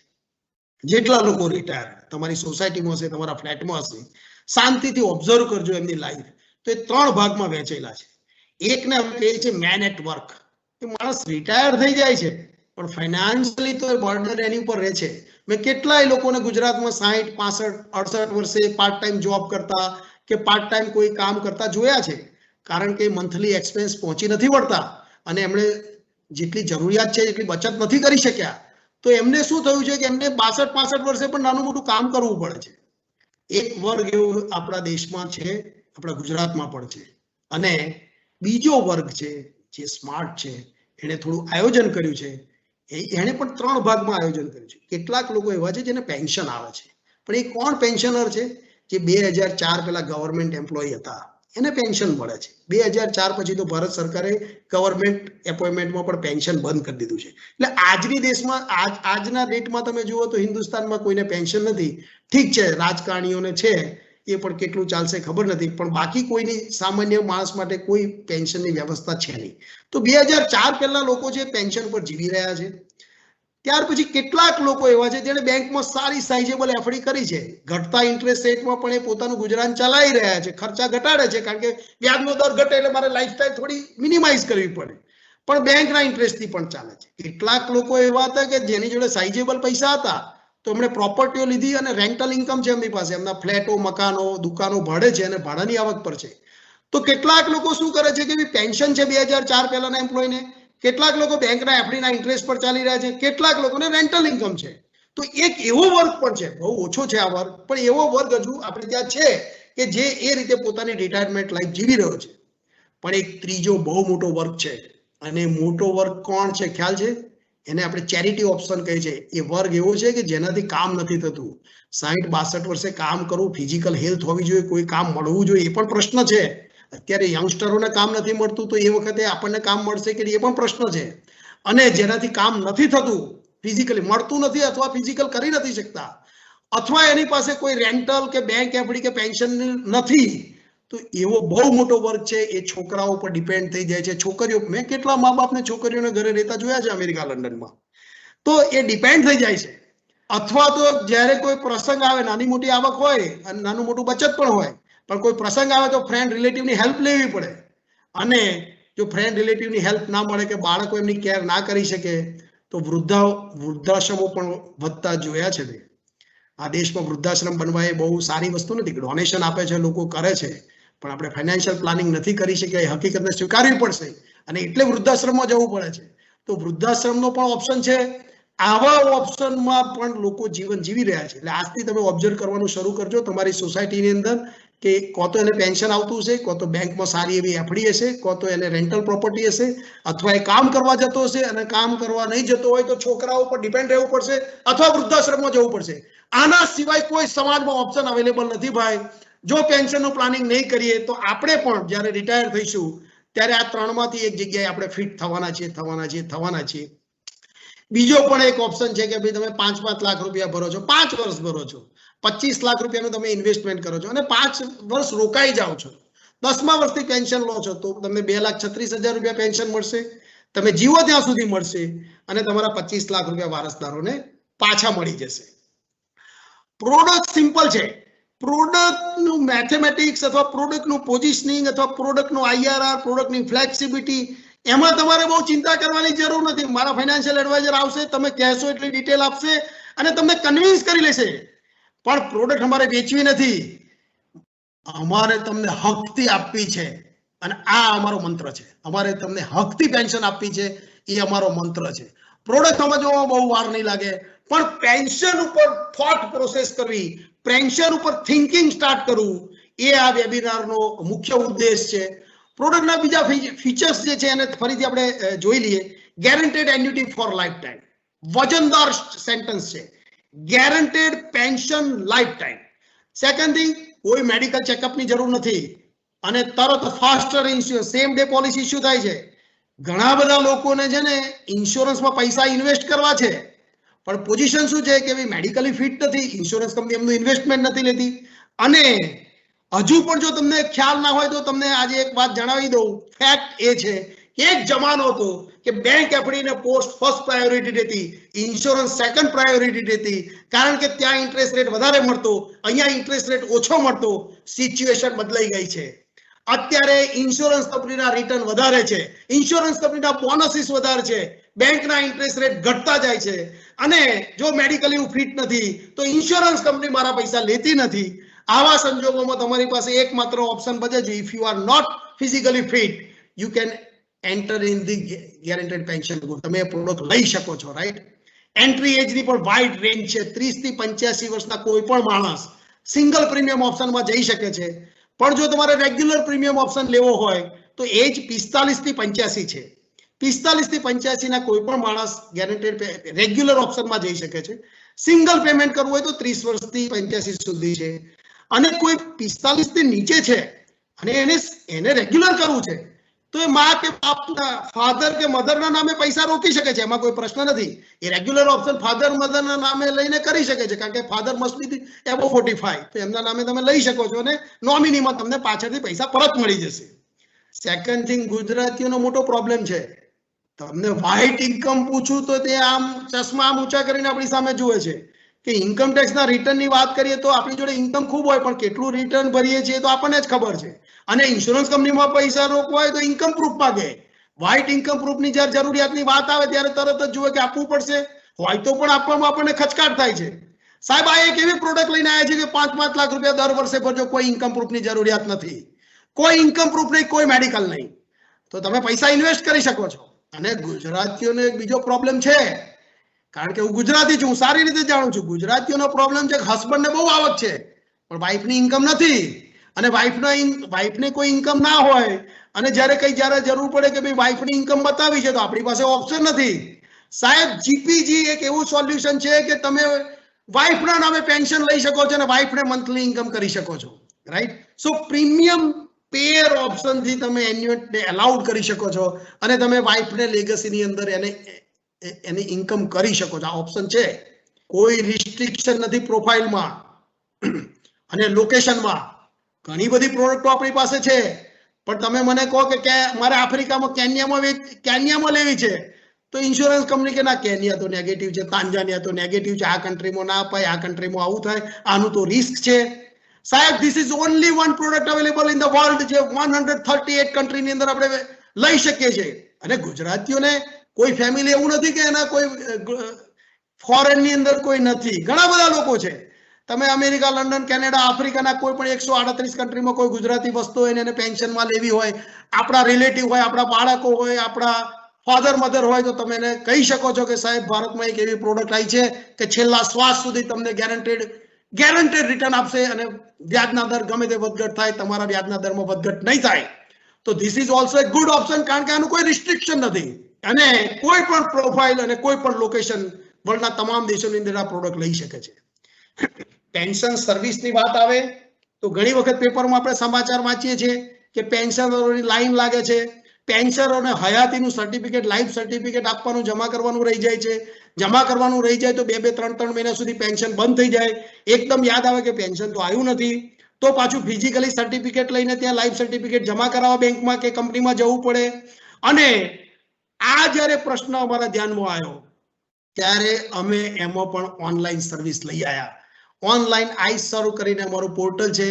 જેટલા લોકો રિટાયર તમારી સોસાયટીમાં હશે, તમારા ફ્લેટમાં હશે, શાંતિથી ઓબ્ઝર્વ કરજો એમની લાઈફ. તો એ 3 ભાગમાં વહેંચેલા છે. એકને અમે કહીએ છીએ મેન એટ વર્ક. એ માણસ રિટાયર થઈ જાય છે પણ ફાઇનાન્શિયલી તો બર્ડન એની ઉપર રહે છે. મેં કેટલાય લોકોને ગુજરાતમાં 60, 65, 68 વર્ષે પાર્ટ ટાઈમ જોબ કરતા કે પાર્ટ ટાઈમ કોઈ કામ કરતા જોયા છે, કારણ કે મંથલી એક્સપેન્સ પહોંચી નથી વળતા અને એમણે જેટલી જરૂરિયાત છે એટલી બચત નથી કરી શક્યા. તો એમને શું થયું છે કે એમને 62, 65 વર્ષે પણ નાનું મોટું કામ કરવું પડે છે. એક વર્ગ એવો આપણા દેશમાં છે, આપણા ગુજરાતમાં પણ છે. અને બીજો વર્ગ છે જે સ્માર્ટ છે, એને થોડું આયોજન કર્યું છે. એને પણ 3 ભાગમાં આયોજન કર્યું છે. કેટલાક લોકો એવા છે જેને પેન્શન આવે છે, પણ એ કોણ પેન્શનર છે? જે 2004 પહેલા ગવર્મેન્ટ એમ્પ્લોયી હતા એને પેન્શન મળે છે. 2004 પછી તો ભારત સરકારે ગવર્મેન્ટ એપોઇન્ટમેન્ટમાં પણ પેન્શન બંધ કરી દીધું છે. એટલે આજની દેશમાં આજના ડેટમાં તમે જુઓ તો હિન્દુસ્તાનમાં કોઈને પેન્શન નથી. ઠીક છે, રાજકારણીઓને છે, એ પણ કેટલું ચાલશે ખબર નથી, પણ બાકી કોઈની સામાન્ય માણસ માટે કોઈ પેન્શનની વ્યવસ્થા છે નહીં. તો 2004 પહેલા લોકો જે પેન્શન પર જીવી રહ્યા છે. ત્યાર પછી કેટલાક લોકો એવા છે જેણે બેંકમાં સારી સાઇઝેબલ એફડી કરી છે, ઘટતા ઇન્ટરેસ્ટ રેટમાં પણ એ પોતાનું ગુજરાન ચલાવી રહ્યા છે, ખર્ચા ઘટાડે છે, કારણ કે વ્યાજનો દર ઘટે એટલે મારે લાઈફસ્ટાઈલ થોડી મિનિમાઇઝ કરવી પડે, પણ બેંકના ઇન્ટરેસ્ટથી પણ ચાલે છે. કેટલાક લોકો એવા હતા કે જેની જોડે સાઇઝેબલ પૈસા હતા તો એમણે પ્રોપર્ટીઓ લીધી અને રેન્ટલ ઇન્કમ છે એમની પાસે, એમના ફ્લેટો, મકાનો, દુકાનો ભાડે છે અને ભાડાની આવક પર છે. તો કેટલાક લોકો શું કરે છે કે પેન્શન છે 2004 પહેલાના એમ્પ્લોયને, કેટલાક લોકો બેંકના એફડીના ઇન્ટરેસ્ટ પર ચાલી રહ્યા છે, કેટલાક લોકોને રેન્ટલ ઇન્કમ છે. તો એક એવો વર્ગ પણ છે, બહુ ઓછો છે આ વર્ગ, પણ એવો વર્ગ હજુ આપણે ત્યાં છે કે જે એ રીતે પોતાની રિટાયરમેન્ટ લાઈફ જીવી રહ્યો છે. પણ એક ત્રીજો બહુ મોટો વર્ગ છે, અને મોટો વર્ગ કોણ છે ખ્યાલ છે? એને આપણે ચેરિટી ઓપ્શન કહીએ છીએ. એ વર્ગ એવો છે કે જેનાથી કામ નથી થતું. 60, 62 વર્ષે કામ કરવું, ફિઝિકલ હેલ્થ હોવી જોઈએ, કોઈ કામ મળવું જોઈએ, એ પણ પ્રશ્ન છે. અત્યારે યંગસ્ટરોને કામ નથી મળતું તો એ વખતે આપણને કામ મળશે કે એ પણ પ્રશ્ન છે. અને જેનાથી કામ નથી થતું, ફિઝિકલી મળતું નથી અથવા ફિઝિકલ કરી નથી શકતા, અથવા એની પાસે કોઈ રેન્ટલ કે બેંક એફડી કે પેન્શન નથી, તો એવો બહુ મોટો વર્ગ છે. એ છોકરાઓ પર ડિપેન્ડ થઈ જાય છે. છોકરીઓ, મેં કેટલા મા બાપને છોકરીઓને ઘરે રહેતા જોયા છે અમેરિકા, લંડનમાં. તો એ ડિપેન્ડ થઈ જાય છે. અથવા તો જ્યારે કોઈ પ્રસંગ આવે, નાની મોટી આવક હોય અને નાનું મોટું બચત પણ હોય, પણ કોઈ પ્રસંગ આવે તો ફ્રેન્ડ રિલેટિવની હેલ્પ લેવી પડે. અને જો ફ્રેન્ડ રિલેટિવની હેલ્પ ના મળે કે બાળકો એમની કેર ના કરી શકે તો વૃદ્ધાશ્રમો પણ વધતા જોયા છે. આ દેશમાં વૃદ્ધાશ્રમ બનવા એ બહુ સારી વસ્તુ નથી. ડોનેશન આપે છે, લોકો કરે છે, પણ આપણે ફાઇનાન્શિયલ પ્લાનિંગ નથી કરી શક્યા, એ હકીકતને સ્વીકારવી પડશે, અને એટલે વૃદ્ધાશ્રમમાં જવું પડે છે. તો વૃદ્ધાશ્રમનો પણ ઓપ્શન છે. આવા ઓપ્શનમાં પણ લોકો જીવન જીવી રહ્યા છે. એટલે આજથી તમે ઓબ્ઝર્વ કરવાનું શરૂ કરજો તમારી સોસાયટીની અંદર કે કો તો એને પેન્શન આવતું હશે, કો તો બેંકમાં સારી એવી એફડી હશે, કો તો એને રેન્ટલ પ્રોપર્ટી હશે, અથવા એ કામ કરવા જતો હશે, અને કામ કરવા નહીં જતો હોય તો છોકરાઓ પર ડિપેન્ડ રહેવું પડશે અથવા વૃદ્ધાશ્રમમાં જવું પડશે. આના સિવાય કોઈ સમાજમાં ઓપ્શન અવેલેબલ નથી ભાઈ. જો પેન્શનનું પ્લાનિંગ નહીં કરીએ તો આપણે પણ જ્યારે રિટાયર થઈશું ત્યારે આ 3માંથી એક જગ્યાએ આપણે ફિટ થવાના છીએ. બીજો પણ એક ઓપ્શન છે કે ભાઈ તમે 5-5 લાખ રૂપિયા ભરો છો, 5 વર્ષ ભરો છો, 25 લાખ રૂપિયાનું તમે ઇન્વેસ્ટમેન્ટ કરો છો અને 5 વર્ષ રોકાઈ જાઓ છો, 10મા વર્ષથી પેન્શન લો છો, તો તમને 2,36,000 રૂપિયા પેન્શન મળશે. તમે જીવો ત્યાં સુધી મળશે, અને તમારા 25 લાખ રૂપિયા વારસદારોને પાછા મળી જશે. પ્રોડક્ટ સિમ્પલ છે. પ્રોડક્ટનું મેથેમેટિક્સ અથવા પ્રોડક્ટનું પોઝિશનિંગ અથવા પ્રોડક્ટનું IRR, પ્રોડક્ટની ફ્લેક્સિબિલિટી, એમાં તમારે બહુ ચિંતા કરવાની જરૂર નથી. મારા ફાઇનાન્શિયલ એડવાઇઝર આવશે, તમે કહેશો એટલી ડિટેલ આપશે અને તમને કન્વિન્સ કરી લેશે. પણ પ્રોડક્ટ અમારે વેચવી નથી, અમારે તમને હકથી આપવી છે, અને આ અમારો મંત્ર છે. અમારે તમને હકથી પેન્શન આપવી છે, એ અમારો મંત્ર છે. પ્રોડક્ટ સમજવામાં બહુ વાર નહીં લાગે, પણ પેન્શન ઉપર થોટ પ્રોસેસ કરવી, પેન્શન ઉપર થિંકિંગ સ્ટાર્ટ કરવું, એ આ વેબિનારનો મુખ્ય ઉદ્દેશ છે. પ્રોડક્ટના બીજા ફીચર્સ જે છે એને ફરીથી આપણે જોઈ લઈએ. Guaranteed annuity for life time, વજનદાર સેન્ટેન્સ છે. Guaranteed pension life time. Second thing, કોઈ મેડિકલ ચેકઅપની જરૂર નથી, અને તરત faster insurance, same day policy issue થાય છે. ઘણા બધા લોકોને છે ને ઇન્સ્યોરન્સમાં પૈસા ઇન્વેસ્ટ કરવા છે, પણ પોઝિશન શું છે કે ભાઈ મેડિકલી ફિટ નથી, ઇન્સ્યોરન્સ કંપની એમનું ઇન્વેસ્ટમેન્ટ નથી લેતી, અને હજુ પણ જો તમને ખ્યાલ ના હોય તો તમને આજે એક વાત જણાવી દઉં. ફેક્ટ એ છે કે એક જમાનો હતો કે બેંક એફડીને પોસ્ટ ફર્સ્ટ પ્રાયોરિટી હતી, ઇન્સ્યોરન્સ સેકન્ડ પ્રાયોરિટી હતી, કારણ કે ત્યાં ઇન્ટરેસ્ટ રેટ વધારે મળતો, અહીંયા ઇન્ટરેસ્ટ રેટ ઓછો મળતો. સિચ્યુએશન બદલાઈ ગઈ છે. અત્યારે ઇન્સ્યોરન્સ કંપનીના રિટર્ન વધારે છે, ઇન્સ્યોરન્સ કંપનીના બોનસીસ વધારે છે, બેંકના ઇન્ટરેસ્ટ રેટ ઘટતા જાય છે, અને જો મેડિકલી હું ફિટ નથી તો ઇન્સ્યોરન્સ કંપની મારા પૈસા લેતી નથી. આવા સંજોગોમાં તમારી પાસે એકમાત્ર ઓપ્શન બચે છે. If you are not physically fit, you can enter in the guaranteed pension goal. તમે પ્રોડક્ટ લઈ શકો છો, રાઈટ. એન્ટ્રી એજની પણ વાઇડ રેન્જ છે. 30 થી 85 વર્ષના કોઈ પણ માણસ સિંગલ પ્રીમિયમ ઓપ્શનમાં જઈ શકે છે. પણ જો તમારે રેગ્યુલર પ્રીમિયમ ઓપ્શન લેવો હોય તો એજ 45 થી 85 છે. 45 થી 85 ના કોઈ પણ માણસ ગેરંટેડ રેગ્યુલર ઓપ્શનમાં જઈ શકે છે. સિંગલ પેમેન્ટ કરવું હોય તો 30 વર્ષથી 85 સુધી છે. અને કોઈ 45 થી નીચે છે અને એને રેગ્યુલર કરવું છે તો એ માં કે બાપના ફાધર કે મધરના નામે પૈસા રોકી શકે છે, એમાં કોઈ પ્રશ્ન નથી. એ રેગ્યુલર ઓપ્શન ફાધર મધરના નામે લઈને કરી શકે છે, કારણ કે ફાધર મસ્ટ બી એબો 45, તો એમના નામે તમે લઈ શકો છો અને નોમિનીમાં તમને પાછળથી પૈસા પરત મળી જશે. સેકન્ડ થિંગ, ગુજરાતીઓનો મોટો પ્રોબ્લેમ છે. તમને વ્હાઇટ ઇન્કમ પૂછું તો તે આમ ચશ્મા આમ ઊંચા કરીને આપણી સામે જુએ છે કે ઇન્કમ ટેક્સના રિટર્નની વાત કરીએ તો આપણી જોડે ઇન્કમ ખૂબ હોય પણ કેટલું રિટર્ન ભરીએ છીએ તો આપણને જ ખબર છે. અને ઇન્સ્યોરન્સ કંપનીમાં પૈસા રોકવા હોય તો ઇન્કમ પ્રૂફ માંગે. વ્હાઇટ ઇન્કમ પ્રૂફની જ્યારે જરૂરિયાતની વાત આવે ત્યારે તરત જ જુએ કે આપવું પડશે, હોય તો પણ આપવામાં આપણને ખચકાટ થાય છે. સાહેબ, આ એક એવી પ્રોડક્ટ લઈને આવ્યા છે કે 5-5 લાખ રૂપિયા દર વર્ષે ભરજો, કોઈ ઇન્કમ પ્રૂફની જરૂરિયાત નથી, કોઈ ઇન્કમ પ્રૂફ નહીં, કોઈ મેડિકલ નહીં, તો તમે પૈસા ઇન્વેસ્ટ કરી શકો છો. અને ગુજરાતીઓને એક બીજો પ્રોબ્લેમ છે, કારણ કે હું ગુજરાતી છું, હું સારી રીતે જાણું છું. ગુજરાતીઓનો પ્રોબ્લેમ છે કે હસબન્ડને બહુ આવક છે પણ વાઈફની ઇન્કમ નથી, અને વાઈફને કોઈ ઇન્કમ ના હોય અને જ્યારે જરૂર પડે કે ભાઈ વાઈફની ઇન્કમ બતાવી છે તો આપણી પાસે ઓપ્શન નથી. સાહેબ, જીપીજી એક એવું સોલ્યુશન છે કે તમે વાઈફના નામે પેન્શન લઈ શકો છો અને વાઈફને મંથલી ઇન્કમ કરી શકો છો, રાઈટ. સો પ્રીમિયમ પેર ઓપ્શન થી તમે એન્યુઅટને અલાઉડ કરી શકો છો અને તમે વાઈફને લેગસીની અંદર એની ઇન્કમ કરી શકો છો. આ ઓપ્શન છે. કોઈ રિસ્ટ્રિક્શન નથી પ્રોફાઇલમાં અને લોકેશનમાં. ઘણી બધી પ્રોડક્ટો આપણી પાસે છે, પણ તમે મને કહો કે મારે આફ્રિકામાં કેન્યામાં લેવી છે તો ઇન્સ્યોરન્સ કંપની કે ના, કેન્યા તો નેગેટિવ છે, તાંજાનિયા તો નેગેટિવ છે, આ કન્ટ્રીમાં ના અપાય, આ કન્ટ્રીમાં આવું થાય, આનું તો રિસ્ક છે. સાહેબ, this is only one product available in the world જે 138 કન્ટ્રીની અંદર આપણે લઈ શકીએ છીએ. અને ગુજરાતીઓને કોઈ ફેમિલી એવું નથી કે એના કોઈ ફોરેનની અંદર કોઈ નથી, ઘણા બધા લોકો છે. તમે અમેરિકા, લંડન, કેનેડા, આફ્રિકાના કોઈ પણ 138 કન્ટ્રીમાં કોઈ ગુજરાતી વસ્તુ હોય એને પેન્શનમાં લેવી હોય, આપણા રિલેટિવ હોય, આપણા બાળકો હોય, આપણા ફાધર મધર હોય, તો તમે એને કહી શકો છો કે સાહેબ, ભારતમાં એક એવી પ્રોડક્ટ આવી છે કે છેલ્લા શ્વાસ સુધી તમને ગેરંટેડ રિટર્ન આપશે અને વ્યાજના દર ગમે તે વધઘટ થાય, તમારા વ્યાજના દરમાં વધઘટ નહીં થાય. તો this is also a good option, કારણ કે આનું કોઈ રિસ્ટ્રિક્શન નથી અને કોઈ પણ પ્રોફાઇલ અને કોઈ પણ લોકેશન વર્લ્ડના તમામ દેશોની અંદર આ પ્રોડક્ટ લઈ શકે છે. પેન્શન સર્વિસની વાત આવે તો ઘણી વખત પેપરમાં આપણે સમાચાર વાંચીએ છીએ કે પેન્શનરોની લાઈન લાગે છે, પેન્શનરોને હયાતીનું સર્ટિફિકેટ, લાઈફ સર્ટિફિકેટ આપવાનું, જમા કરવાનું રહી જાય છે. જમા કરવાનું રહી જાય તો 2-3 મહિના સુધી પેન્શન બંધ થઈ જાય. એકદમ યાદ આવે કે પેન્શન તો આવ્યું નથી, તો પાછું ફિઝિકલી સર્ટિફિકેટ લઈને ત્યાં લાઈફ સર્ટિફિકેટ જમા કરાવવા બેંકમાં કે કંપનીમાં જવું પડે. અને આ જ્યારે પ્રશ્ન અમારા ધ્યાનમાં આવ્યો ત્યારે અમે એમાં પણ ઓનલાઈન સર્વિસ લઈ આવ્યા. ઓનલાઈન આઈસ શરૂ કરીને અમારું પોર્ટલ છે.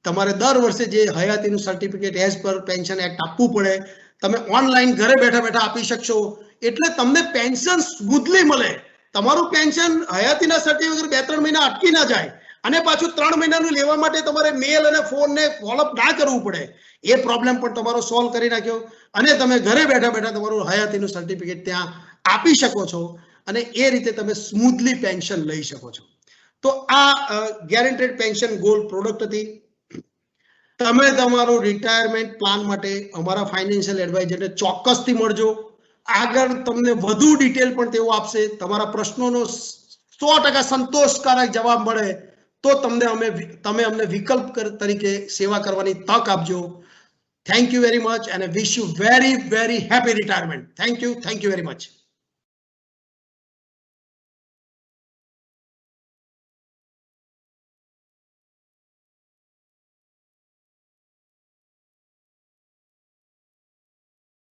તમારે દર વર્ષે જે હયાતીનું certificate as per pension act આપવું પડે, તમે ઓનલાઈન ઘરે બેઠા બેઠા આપી શકશો. એટલે તમને પેન્શન સ્મૂથલી મળે. તમારું પેન્શન હયાતીના સર્ટિફિકેટ 2-3 મહિના અટકી ના જાય અને પાછું 3 મહિનાનું લેવા માટે તમારે મેલ અને ફોનને ફોલોઅપ ના કરવું પડે. એ પ્રોબ્લેમ પણ તમારો સોલ્વ કરી નાખ્યો અને તમે ઘરે બેઠા બેઠા તમારું હયાતીનું સર્ટિફિકેટ ત્યાં આપી શકો છો અને એ રીતે તમે સ્મૂથલી પેન્શન લઈ શકો છો. તો આ ગેરંટેડ પેન્શન ગોલ પ્રોડક્ટ હતી. તમે તમારું રિટાયરમેન્ટ પ્લાન માટે અમારા ફાઇનાન્શિયલ એડવાઇઝરને ચોક્કસથી મળજો. આગળ તમને વધુ ડિટેલ પણ તેઓ આપશે. તમારા પ્રશ્નોનો 100% સંતોષકારક જવાબ મળે તો તમે અમને વિકલ્પ તરીકે સેવા કરવાની તક આપજો. થેન્ક યુ વેરી મચ અને wish you very very happy retirement. Thank you very much.